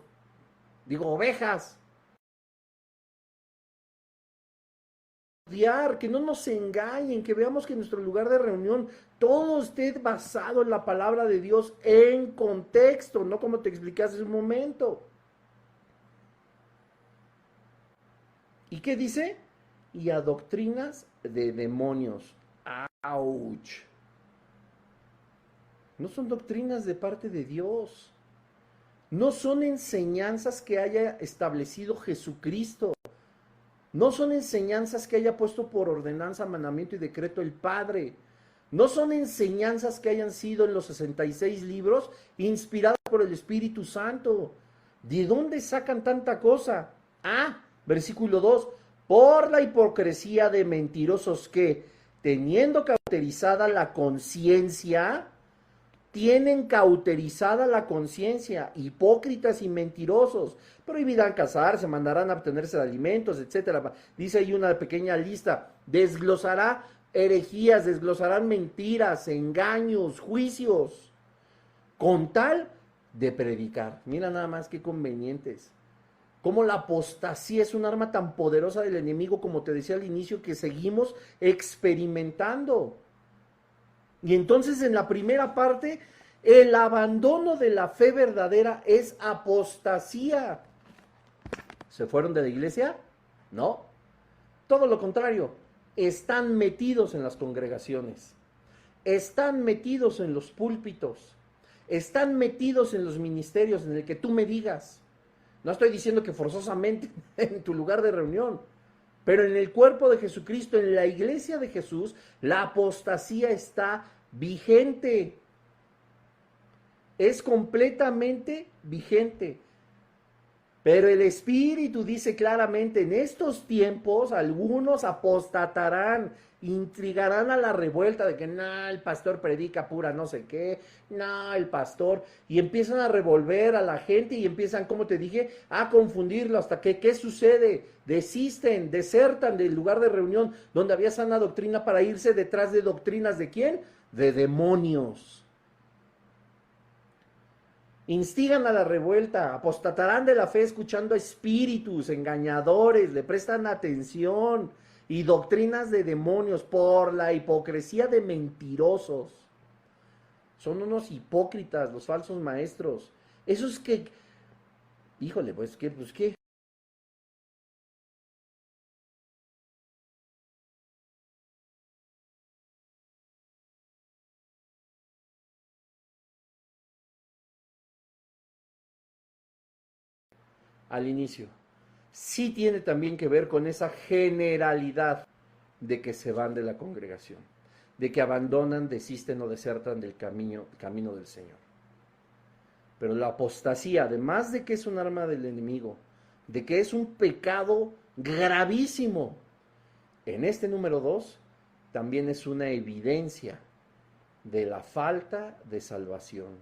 Que no nos engañen, que veamos que nuestro lugar de reunión todo esté basado en la palabra de Dios en contexto, no como te expliqué hace un momento. ¿Y qué dice? Y a doctrinas de demonios. ¡Auch! No son doctrinas de parte de Dios. No son enseñanzas que haya establecido Jesucristo. No son enseñanzas que haya puesto por ordenanza, mandamiento y decreto el Padre. No son enseñanzas que hayan sido en los 66 libros inspiradas por el Espíritu Santo. ¿De dónde sacan tanta cosa? Versículo 2. Por la hipocresía de mentirosos que, teniendo cauterizada la conciencia, tienen cauterizada la conciencia, hipócritas y mentirosos, prohibirán casarse, mandarán a abstenerse de alimentos, etcétera. Dice ahí una pequeña lista, desglosará herejías, desglosarán mentiras, engaños, juicios, con tal de predicar. Mira nada más qué convenientes. Cómo la apostasía es un arma tan poderosa del enemigo, como te decía al inicio, que seguimos experimentando. Y entonces en la primera parte, el abandono de la fe verdadera es apostasía. ¿Se fueron de la iglesia? No. Todo lo contrario, están metidos en las congregaciones, están metidos en los púlpitos, están metidos en los ministerios en el que tú me digas. No estoy diciendo que forzosamente en tu lugar de reunión, pero en el cuerpo de Jesucristo, en la iglesia de Jesús, la apostasía está vigente. Es completamente vigente. Pero el Espíritu dice claramente, en estos tiempos algunos apostatarán, intrigarán a la revuelta de que el pastor predica pura no sé qué, el pastor, y empiezan a revolver a la gente y empiezan, como te dije, a confundirlo hasta que, ¿qué sucede? Desisten, desertan del lugar de reunión donde había sana doctrina para irse detrás de doctrinas ¿de quién? De demonios. Instigan a la revuelta, apostatarán de la fe escuchando a espíritus engañadores, le prestan atención, y doctrinas de demonios por la hipocresía de mentirosos. Son unos hipócritas los falsos maestros. Esos que, híjole, pues qué. Al inicio. Sí tiene también que ver con esa generalidad de que se van de la congregación, de que abandonan, desisten o desertan del camino del Señor. Pero la apostasía, además de que es un arma del enemigo, de que es un pecado gravísimo, en este número 2 también es una evidencia de la falta de salvación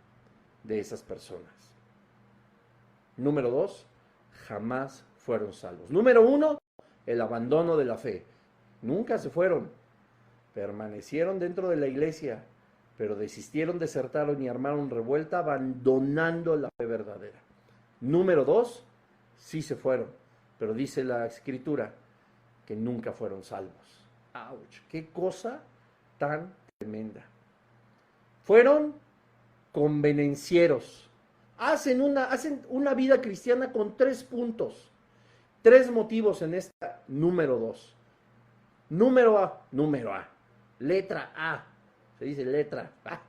de esas personas. Número 2, jamás fueron salvos. Número 1, el abandono de la fe. Nunca se fueron. Permanecieron dentro de la iglesia, pero desistieron, desertaron y armaron revuelta abandonando la fe verdadera. Número 2, sí se fueron, pero dice la Escritura que nunca fueron salvos. ¡Auch! ¡Qué cosa tan tremenda! Fueron convenencieros. Hacen una vida cristiana con 3 puntos, 3 motivos en esta número 2. Número A, letra A, se dice letra A.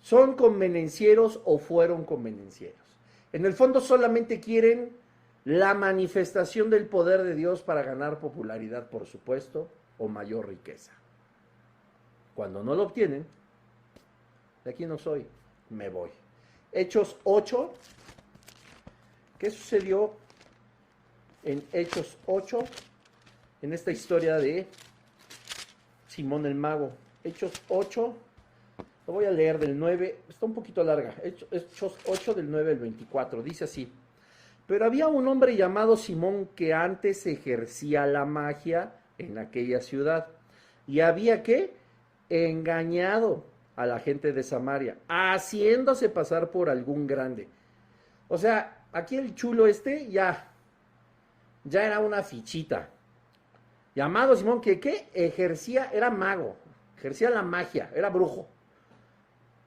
Son convenencieros o fueron convenencieros. En el fondo solamente quieren la manifestación del poder de Dios para ganar popularidad, por supuesto, o mayor riqueza. Cuando no lo obtienen, de aquí no soy, me voy. Hechos 8, ¿qué sucedió en Hechos 8? En esta historia de Simón el Mago. Hechos 8, lo voy a leer del 9, está un poquito larga. Hechos 8 del 9 al 24, dice así. Pero había un hombre llamado Simón que antes ejercía la magia en aquella ciudad. Y había que engañado a la gente de Samaria, haciéndose pasar por algún grande. O sea, aquí el chulo ya era una fichita. Llamado Simón, que ejercía, era mago, ejercía la magia, era brujo.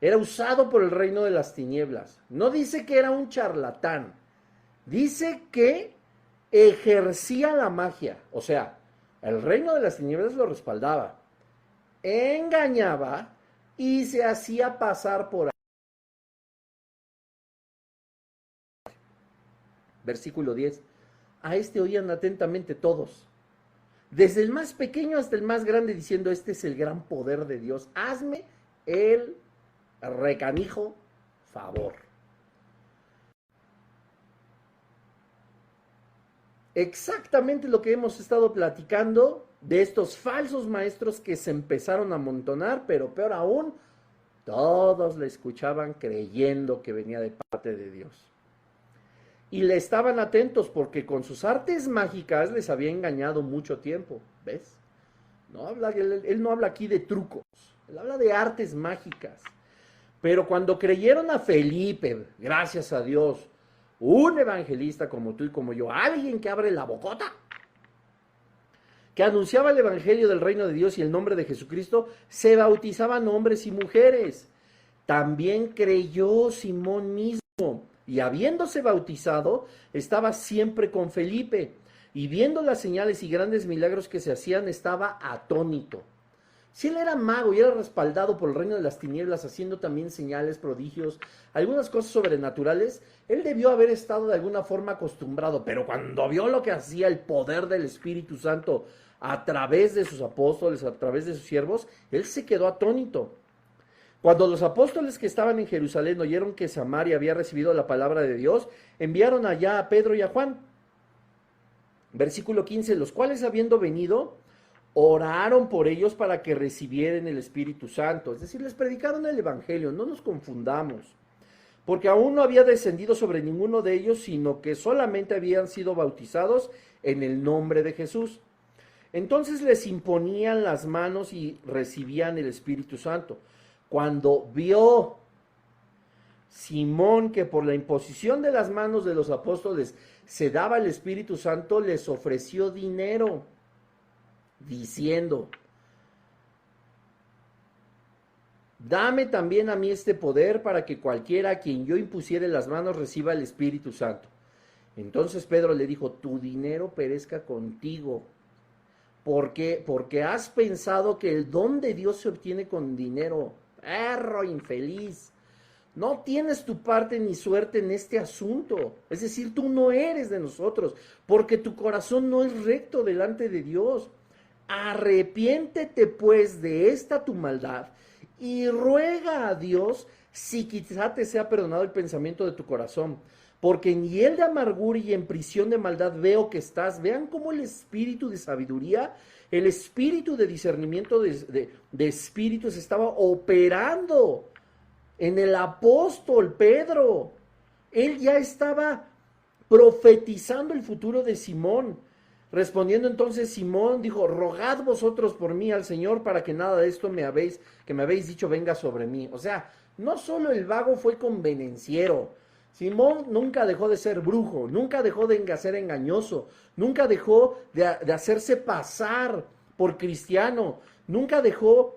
Era usado por el reino de las tinieblas. No dice que era un charlatán, dice que ejercía la magia, o sea, el reino de las tinieblas lo respaldaba, engañaba y se hacía pasar por... Versículo 10. A este oían atentamente todos, desde el más pequeño hasta el más grande, diciendo, este es el gran poder de Dios, hazme el recanijo favor. Exactamente lo que hemos estado platicando de estos falsos maestros que se empezaron a amontonar, pero peor aún, todos le escuchaban creyendo que venía de parte de Dios. Y le estaban atentos porque con sus artes mágicas les había engañado mucho tiempo, ¿ves? Él no habla aquí de trucos, él habla de artes mágicas. Pero cuando creyeron a Felipe, gracias a Dios, un evangelista como tú y como yo, alguien que abre la bocota, que anunciaba el evangelio del reino de Dios y el nombre de Jesucristo, se bautizaban hombres y mujeres. También creyó Simón mismo, y habiéndose bautizado, estaba siempre con Felipe, y viendo las señales y grandes milagros que se hacían, estaba atónito. Si él era mago y era respaldado por el reino de las tinieblas, haciendo también señales, prodigios, algunas cosas sobrenaturales, él debió haber estado de alguna forma acostumbrado, pero cuando vio lo que hacía el poder del Espíritu Santo a través de sus apóstoles, a través de sus siervos, él se quedó atónito. Cuando los apóstoles que estaban en Jerusalén oyeron que Samaria había recibido la palabra de Dios, enviaron allá a Pedro y a Juan. Versículo 15, los cuales habiendo venido, oraron por ellos para que recibieran el Espíritu Santo. Es decir, les predicaron el Evangelio, no nos confundamos. Porque aún no había descendido sobre ninguno de ellos, sino que solamente habían sido bautizados en el nombre de Jesús. Entonces les imponían las manos y recibían el Espíritu Santo. Cuando vio Simón que por la imposición de las manos de los apóstoles se daba el Espíritu Santo, les ofreció dinero, diciendo, dame también a mí este poder para que cualquiera a quien yo impusiere las manos reciba el Espíritu Santo. Entonces Pedro le dijo, tu dinero perezca contigo, porque has pensado que el don de Dios se obtiene con dinero. Perro infeliz, no tienes tu parte ni suerte en este asunto. Es decir, tú no eres de nosotros, porque tu corazón no es recto delante de Dios. Arrepiéntete pues de esta tu maldad y ruega a Dios si quizá te sea perdonado el pensamiento de tu corazón. Porque en hiel de amargura y en prisión de maldad veo que estás. Vean cómo el espíritu de sabiduría, el espíritu de discernimiento de espíritus estaba operando en el apóstol Pedro. Él ya estaba profetizando el futuro de Simón. Respondiendo entonces Simón dijo, rogad vosotros por mí al Señor para que nada de esto que me habéis dicho venga sobre mí. O sea, no solo el vago fue convenenciero, Simón nunca dejó de ser brujo, nunca dejó de ser engañoso, nunca dejó de hacerse pasar por cristiano, nunca dejó,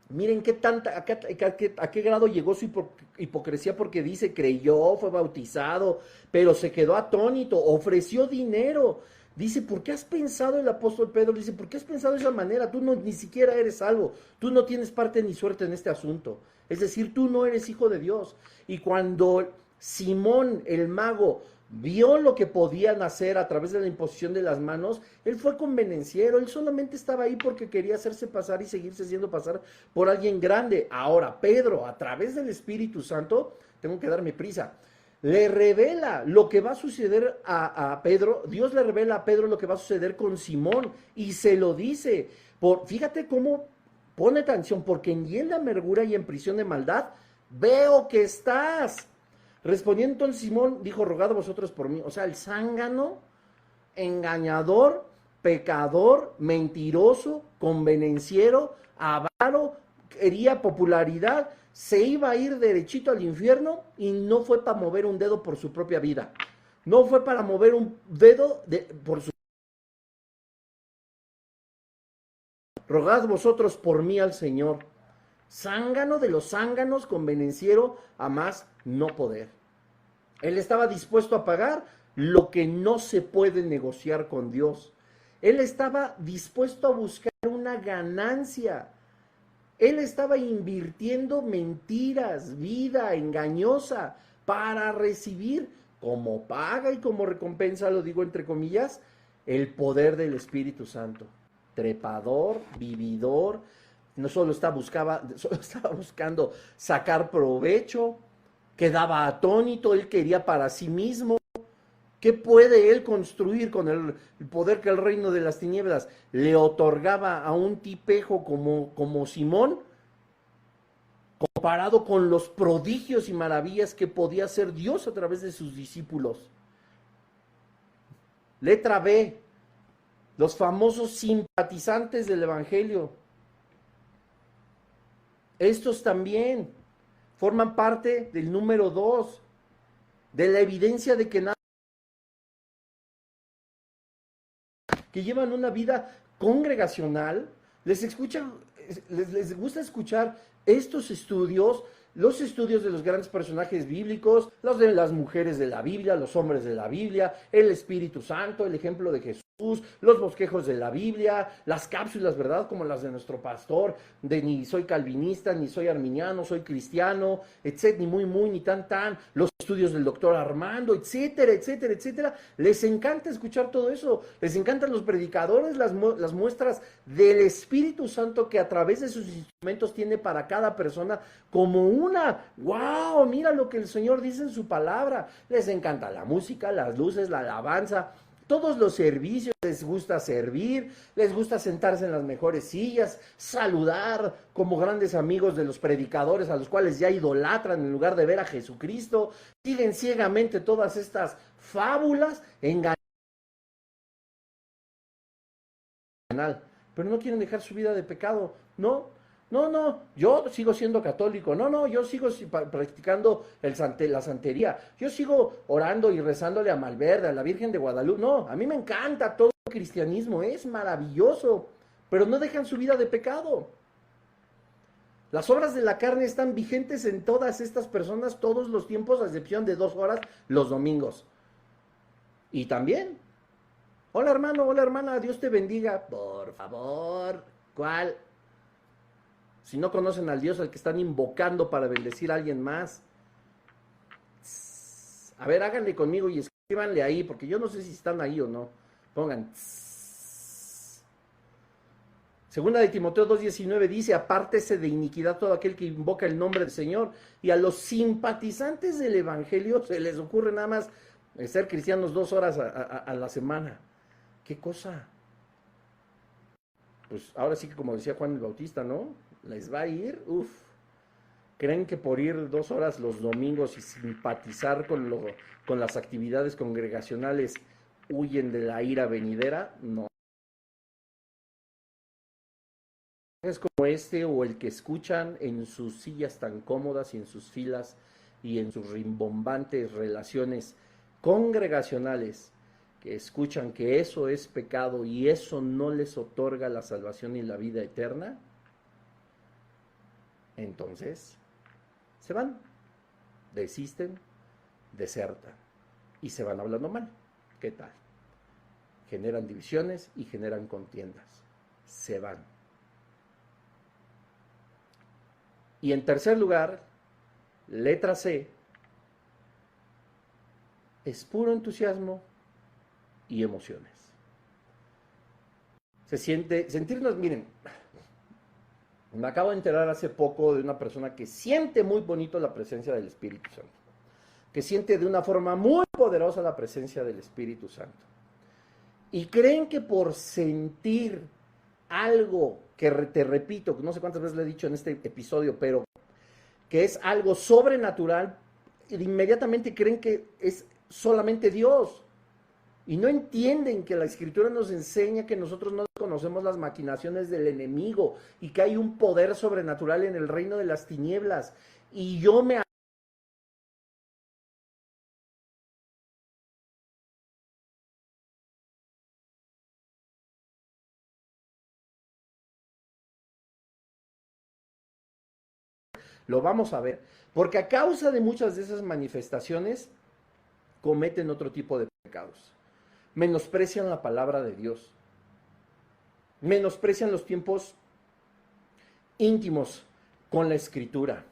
miren a qué grado llegó su hipocresía, porque dice, creyó, fue bautizado, pero se quedó atónito, ofreció dinero. Dice, ¿por qué has pensado el apóstol Pedro? Dice, ¿por qué has pensado de esa manera? Tú no, ni siquiera eres salvo, tú no tienes parte ni suerte en este asunto. Es decir, tú no eres hijo de Dios. Y cuando Simón, el mago, vio lo que podían hacer a través de la imposición de las manos, él fue convenenciero, él solamente estaba ahí porque quería hacerse pasar y seguirse haciendo pasar por alguien grande. Ahora, Pedro, a través del Espíritu Santo, tengo que darme prisa, le revela lo que va a suceder a Pedro. Dios le revela a Pedro lo que va a suceder con Simón y se lo dice. Fíjate cómo pone atención, porque en hiel de amargura y en prisión de maldad veo que estás. Respondiendo entonces Simón, dijo, rogad vosotros por mí. O sea, el zángano, engañador, pecador, mentiroso, convenenciero, avaro, quería popularidad, se iba a ir derechito al infierno y no fue para mover un dedo por su propia vida. No fue para mover un dedo por su... Rogad vosotros por mí al Señor. Zángano de los zánganos, convenenciero a más no poder. Él estaba dispuesto a pagar lo que no se puede negociar con Dios. Él estaba dispuesto a buscar una ganancia. Él estaba invirtiendo mentiras, vida engañosa, para recibir como paga y como recompensa, lo digo entre comillas, el poder del Espíritu Santo. Trepador, vividor, no solo solo estaba buscando sacar provecho, quedaba atónito, él quería para sí mismo. ¿Qué puede él construir con el poder que el reino de las tinieblas le otorgaba a un tipejo como Simón, comparado con los prodigios y maravillas que podía hacer Dios a través de sus discípulos? Letra B, los famosos simpatizantes del Evangelio. Estos también forman parte del número 2, de la evidencia de que nada, que llevan una vida congregacional, les gusta escuchar estos estudios, los estudios de los grandes personajes bíblicos, los de las mujeres de la Biblia, los hombres de la Biblia, el Espíritu Santo, el ejemplo de Jesús, los bosquejos de la Biblia, las cápsulas, ¿verdad? Como las de nuestro pastor, de ni soy calvinista, ni soy arminiano, soy cristiano, etcétera, ni muy, ni tan, los estudios del doctor Armando, etcétera, etcétera, etcétera. Les encanta escuchar todo eso, les encantan los predicadores, las muestras del Espíritu Santo que a través de sus instrumentos tiene para cada persona como wow, mira lo que el Señor dice en su palabra. Les encanta la música, las luces, la alabanza, todos los servicios, les gusta servir, les gusta sentarse en las mejores sillas, saludar como grandes amigos de los predicadores a los cuales ya idolatran en lugar de ver a Jesucristo, siguen ciegamente todas estas fábulas, engañan, pero no quieren dejar su vida de pecado, no, yo sigo siendo católico, no, yo sigo practicando la santería, yo sigo orando y rezándole a Malverde, a la Virgen de Guadalupe, no, a mí me encanta todo el cristianismo, es maravilloso, pero no dejan su vida de pecado. Las obras de la carne están vigentes en todas estas personas todos los tiempos, a excepción de 2 horas los domingos. Y también, hola hermano, hola hermana, Dios te bendiga, por favor, ¿cuál? Si no conocen al Dios al que están invocando para bendecir a alguien más. A ver, háganle conmigo y escríbanle ahí, porque yo no sé si están ahí o no. Pongan. Segunda de Timoteo 2:19 dice, apártese de iniquidad todo aquel que invoca el nombre del Señor. Y a los simpatizantes del Evangelio se les ocurre nada más ser cristianos 2 horas a la semana. ¿Qué cosa? Pues ahora sí que como decía Juan el Bautista, ¿no? Les va a ir, ¿Creen que por ir 2 horas los domingos y simpatizar con las actividades congregacionales huyen de la ira venidera? No. Es como este o el que escuchan en sus sillas tan cómodas y en sus filas y en sus rimbombantes relaciones congregacionales, que escuchan que eso es pecado y eso no les otorga la salvación y la vida eterna. Entonces, se van, desisten, desertan y se van hablando mal. ¿Qué tal? Generan divisiones y generan contiendas. Se van. Y en tercer lugar, letra C, es puro entusiasmo y emociones. Sentirnos, miren, me acabo de enterar hace poco de una persona que siente muy bonito la presencia del Espíritu Santo, que siente de una forma muy poderosa la presencia del Espíritu Santo. Y creen que por sentir algo que te repito, no sé cuántas veces le he dicho en este episodio, pero que es algo sobrenatural, inmediatamente creen que es solamente Dios. Y no entienden que la Escritura nos enseña que nosotros no conocemos las maquinaciones del enemigo y que hay un poder sobrenatural en el reino de las tinieblas. Y yo me lo vamos a ver, porque a causa de muchas de esas manifestaciones cometen otro tipo de pecados. Menosprecian la palabra de Dios. Menosprecian los tiempos íntimos con la Escritura.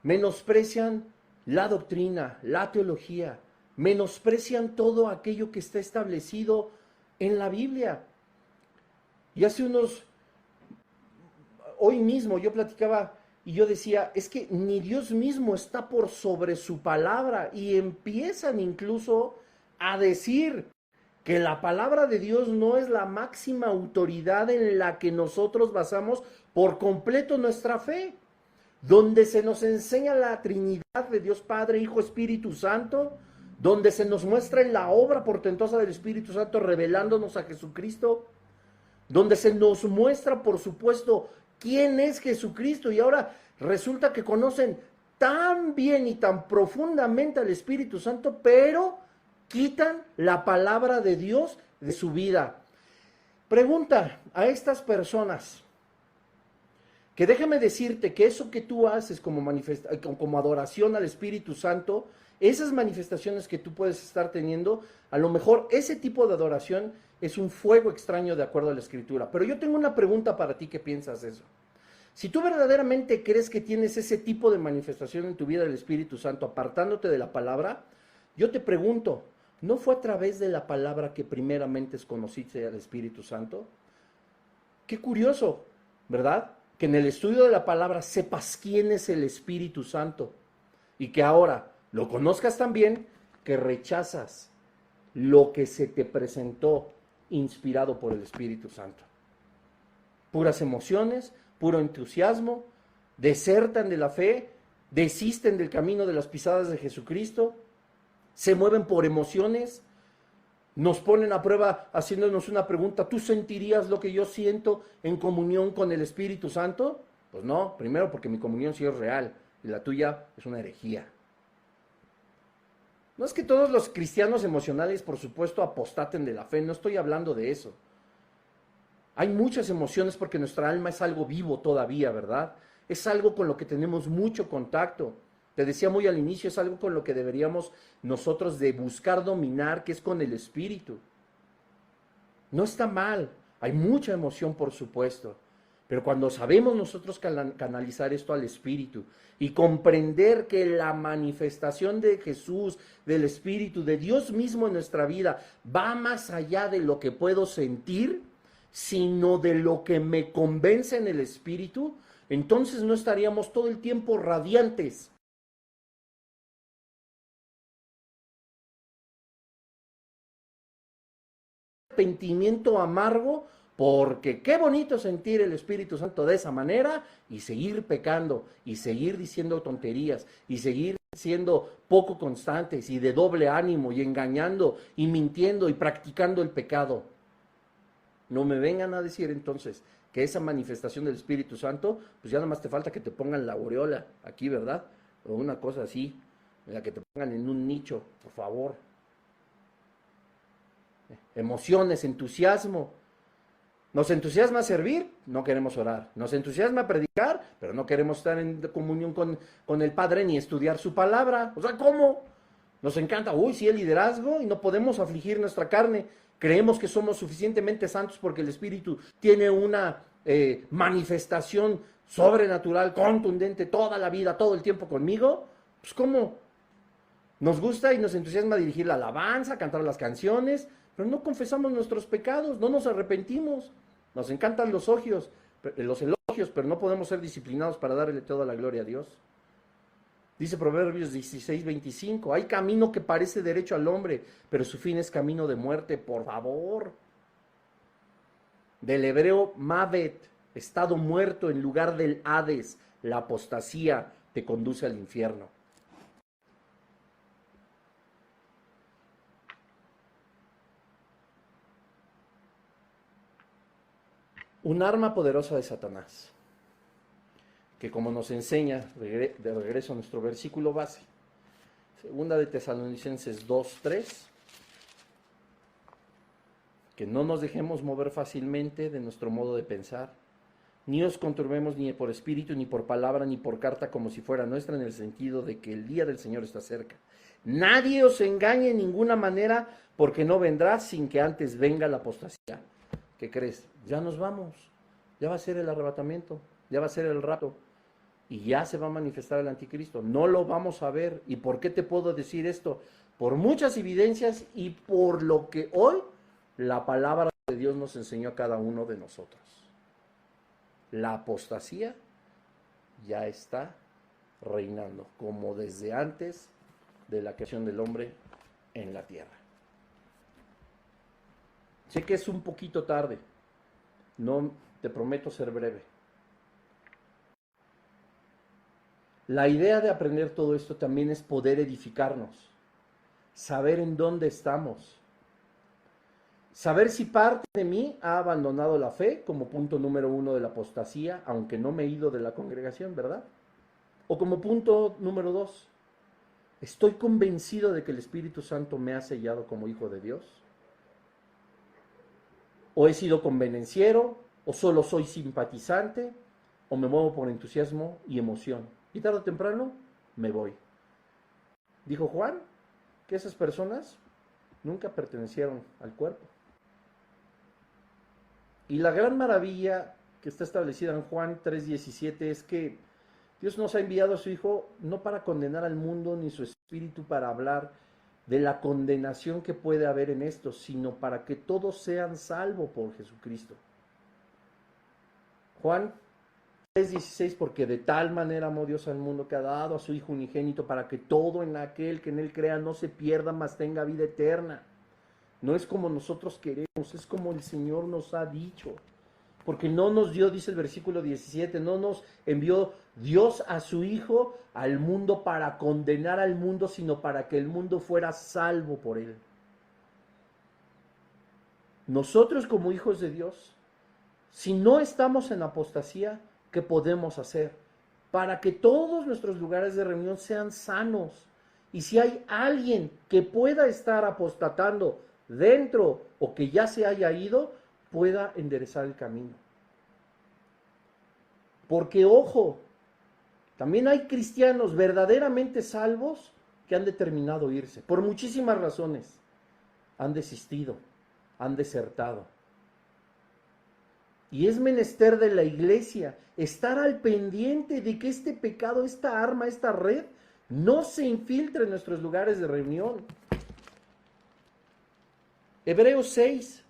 Menosprecian la doctrina, la teología. Menosprecian todo aquello que está establecido en la Biblia. Y hoy mismo yo platicaba y yo decía, es que ni Dios mismo está por sobre su palabra, y empiezan incluso a decir que la palabra de Dios no es la máxima autoridad en la que nosotros basamos por completo nuestra fe, donde se nos enseña la Trinidad de Dios Padre, Hijo, Espíritu Santo, donde se nos muestra en la obra portentosa del Espíritu Santo revelándonos a Jesucristo, donde se nos muestra, por supuesto, quién es Jesucristo, y ahora resulta que conocen tan bien y tan profundamente al Espíritu Santo, pero quitan la palabra de Dios de su vida. Pregunta a estas personas, que déjame decirte que eso que tú haces como adoración al Espíritu Santo, esas manifestaciones que tú puedes estar teniendo, a lo mejor ese tipo de adoración es un fuego extraño de acuerdo a la Escritura. Pero yo tengo una pregunta para ti que piensas eso. Si tú verdaderamente crees que tienes ese tipo de manifestación en tu vida del Espíritu Santo, apartándote de la palabra, yo te pregunto, ¿no fue a través de la palabra que primeramente conociste al Espíritu Santo? Qué curioso, ¿verdad? Que en el estudio de la palabra sepas quién es el Espíritu Santo y que ahora lo conozcas tan bien que rechazas lo que se te presentó inspirado por el Espíritu Santo. Puras emociones, puro entusiasmo, desertan de la fe, desisten del camino de las pisadas de Jesucristo, se mueven por emociones, nos ponen a prueba haciéndonos una pregunta: ¿tú sentirías lo que yo siento en comunión con el Espíritu Santo? Pues no, primero porque mi comunión sí es real y la tuya es una herejía. No es que todos los cristianos emocionales, por supuesto, apostaten de la fe, no estoy hablando de eso. Hay muchas emociones porque nuestra alma es algo vivo todavía, ¿verdad? Es algo con lo que tenemos mucho contacto. Te decía muy al inicio, es algo con lo que deberíamos nosotros de buscar dominar, que es con el Espíritu. No está mal, hay mucha emoción, por supuesto, pero cuando sabemos nosotros canalizar esto al Espíritu y comprender que la manifestación de Jesús, del Espíritu, de Dios mismo en nuestra vida, va más allá de lo que puedo sentir, sino de lo que me convence en el Espíritu, entonces no estaríamos todo el tiempo radiantes. Arrepentimiento amargo, porque qué bonito sentir el Espíritu Santo de esa manera y seguir pecando y seguir diciendo tonterías y seguir siendo poco constantes y de doble ánimo y engañando y mintiendo y practicando el pecado. No me vengan a decir entonces que esa manifestación del Espíritu Santo, pues ya nada más te falta que te pongan la aureola aquí, ¿verdad? O una cosa así, la que te pongan en un nicho, por favor. Emociones, entusiasmo. Nos entusiasma servir, no queremos orar. Nos entusiasma predicar, pero no queremos estar en comunión con el Padre ni estudiar su palabra. O sea, ¿cómo? Nos encanta, sí, el liderazgo, y no podemos afligir nuestra carne. Creemos que somos suficientemente santos porque el Espíritu tiene una manifestación sobrenatural, contundente, toda la vida, todo el tiempo conmigo. Pues ¿cómo? Nos gusta y nos entusiasma dirigir la alabanza, cantar las canciones, pero no confesamos nuestros pecados, no nos arrepentimos. Nos encantan los elogios, pero no podemos ser disciplinados para darle toda la gloria a Dios. Dice Proverbios 16:25, hay camino que parece derecho al hombre, pero su fin es camino de muerte, por favor. Del hebreo Mavet, estado muerto en lugar del Hades, la apostasía te conduce al infierno. Un arma poderosa de Satanás, que como nos enseña, de regreso a nuestro versículo base, segunda de Tesalonicenses 2:3, que no nos dejemos mover fácilmente de nuestro modo de pensar, Ni os conturbemos ni por espíritu, ni por palabra, ni por carta, como si fuera nuestra, en el sentido de que el día del Señor está cerca. Nadie os engañe en ninguna manera, porque no vendrá sin que antes venga la apostasía. ¿Qué crees? Ya nos vamos. Ya va a ser el arrebatamiento. Ya va a ser el rapto. Y ya se va a manifestar el anticristo. No lo vamos a ver. ¿Y por qué te puedo decir esto? Por muchas evidencias y por lo que hoy la palabra de Dios nos enseñó a cada uno de nosotros. La apostasía ya está reinando, como desde antes de la creación del hombre en la tierra. Sé que es un poquito tarde, no te prometo ser breve. La idea de aprender todo esto también es poder edificarnos, saber en dónde estamos, saber si parte de mí ha abandonado la fe como punto número 1 de la apostasía, aunque no me he ido de la congregación, ¿verdad? O como punto número 2, ¿estoy convencido de que el Espíritu Santo me ha sellado como hijo de Dios? ¿O he sido convenenciero? ¿O solo soy simpatizante? ¿O me muevo por entusiasmo y emoción? Y tarde o temprano me voy. Dijo Juan que esas personas nunca pertenecieron al cuerpo. Y la gran maravilla que está establecida en Juan 3:17 es que Dios nos ha enviado a su Hijo no para condenar al mundo, ni su Espíritu para hablar de la condenación que puede haber en esto, sino para que todos sean salvos por Jesucristo. Juan 3:16, porque de tal manera amó Dios al mundo que ha dado a su Hijo unigénito para que todo en aquel que en él crea no se pierda, mas tenga vida eterna. No es como nosotros queremos, es como el Señor nos ha dicho. Porque no nos dio, dice el versículo 17, no nos envió Dios a su Hijo al mundo para condenar al mundo, sino para que el mundo fuera salvo por él. Nosotros como hijos de Dios, si no estamos en apostasía, ¿qué podemos hacer? Para que todos nuestros lugares de reunión sean sanos. Y si hay alguien que pueda estar apostatando dentro o que ya se haya ido, pueda enderezar el camino. Porque, ojo, también hay cristianos verdaderamente salvos que han determinado irse, por muchísimas razones. Han desistido, han desertado. Y es menester de la iglesia estar al pendiente de que este pecado, esta arma, esta red, no se infiltre en nuestros lugares de reunión. Hebreos 6,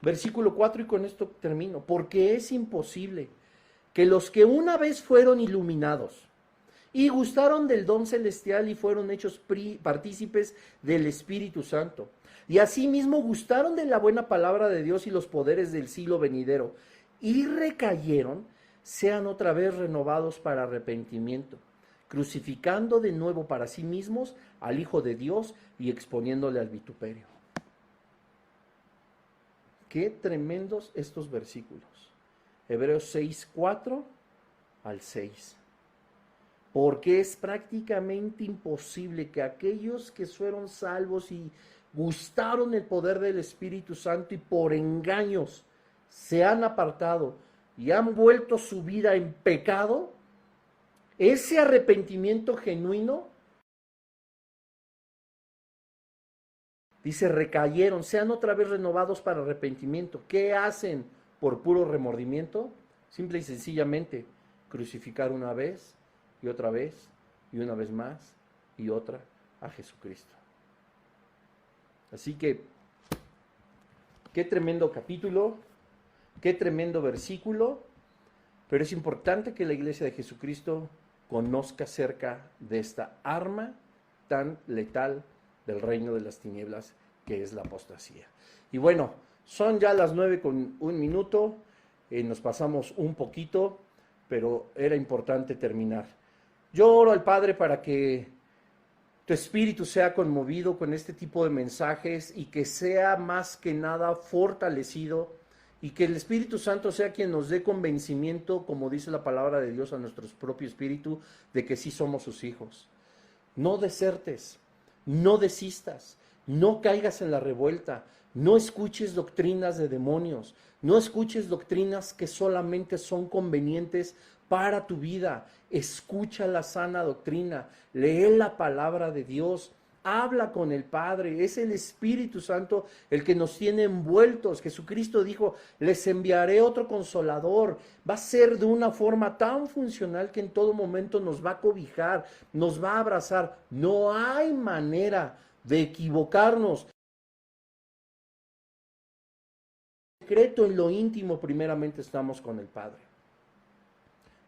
versículo 4, y con esto termino. Porque es imposible que los que una vez fueron iluminados y gustaron del don celestial y fueron hechos partícipes del Espíritu Santo, y asimismo gustaron de la buena palabra de Dios y los poderes del siglo venidero, y recayeron, sean otra vez renovados para arrepentimiento, crucificando de nuevo para sí mismos al Hijo de Dios y exponiéndole al vituperio. Qué tremendos estos versículos. Hebreos 6, 4 al 6. Porque es prácticamente imposible que aquellos que fueron salvos y gustaron el poder del Espíritu Santo y por engaños se han apartado y han vuelto su vida en pecado, ese arrepentimiento genuino, dice, recayeron, sean otra vez renovados para arrepentimiento. ¿Qué hacen por puro remordimiento? Simple y sencillamente crucificar una vez y otra vez y una vez más y otra a Jesucristo. Así que, qué tremendo capítulo, qué tremendo versículo, pero es importante que la iglesia de Jesucristo conozca acerca de esta arma tan letal del reino de las tinieblas que es la apostasía. Y bueno, son ya las 9:01, nos pasamos un poquito, pero era importante terminar. Yo oro al Padre para que tu espíritu sea conmovido con este tipo de mensajes y que sea más que nada fortalecido y que el Espíritu Santo sea quien nos dé convencimiento, como dice la palabra de Dios, a nuestro propio espíritu, de que sí somos sus hijos. No desertes, no desistas. No caigas en la revuelta, no escuches doctrinas de demonios, no escuches doctrinas que solamente son convenientes para tu vida. Escucha la sana doctrina, lee la palabra de Dios, habla con el Padre. Es el Espíritu Santo el que nos tiene envueltos. Jesucristo dijo, les enviaré otro consolador. Va a ser de una forma tan funcional que en todo momento nos va a cobijar, nos va a abrazar. No hay manera de equivocarnos. En secreto, en lo íntimo, primeramente estamos con el Padre.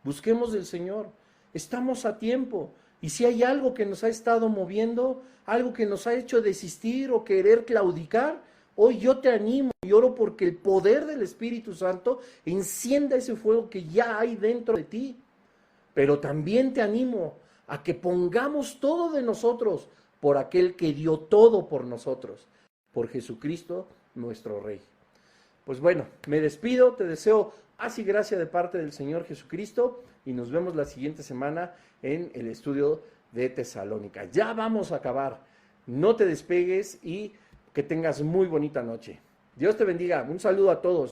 Busquemos del Señor, estamos a tiempo. Y si hay algo que nos ha estado moviendo, algo que nos ha hecho desistir o querer claudicar, hoy yo te animo y oro porque el poder del Espíritu Santo encienda ese fuego que ya hay dentro de ti. Pero también te animo a que pongamos todo de nosotros por aquel que dio todo por nosotros, por Jesucristo nuestro Rey. Pues bueno, me despido, te deseo paz y gracia de parte del Señor Jesucristo y nos vemos la siguiente semana en el estudio de Tesalónica. Ya vamos a acabar, no te despegues y que tengas muy bonita noche. Dios te bendiga, un saludo a todos.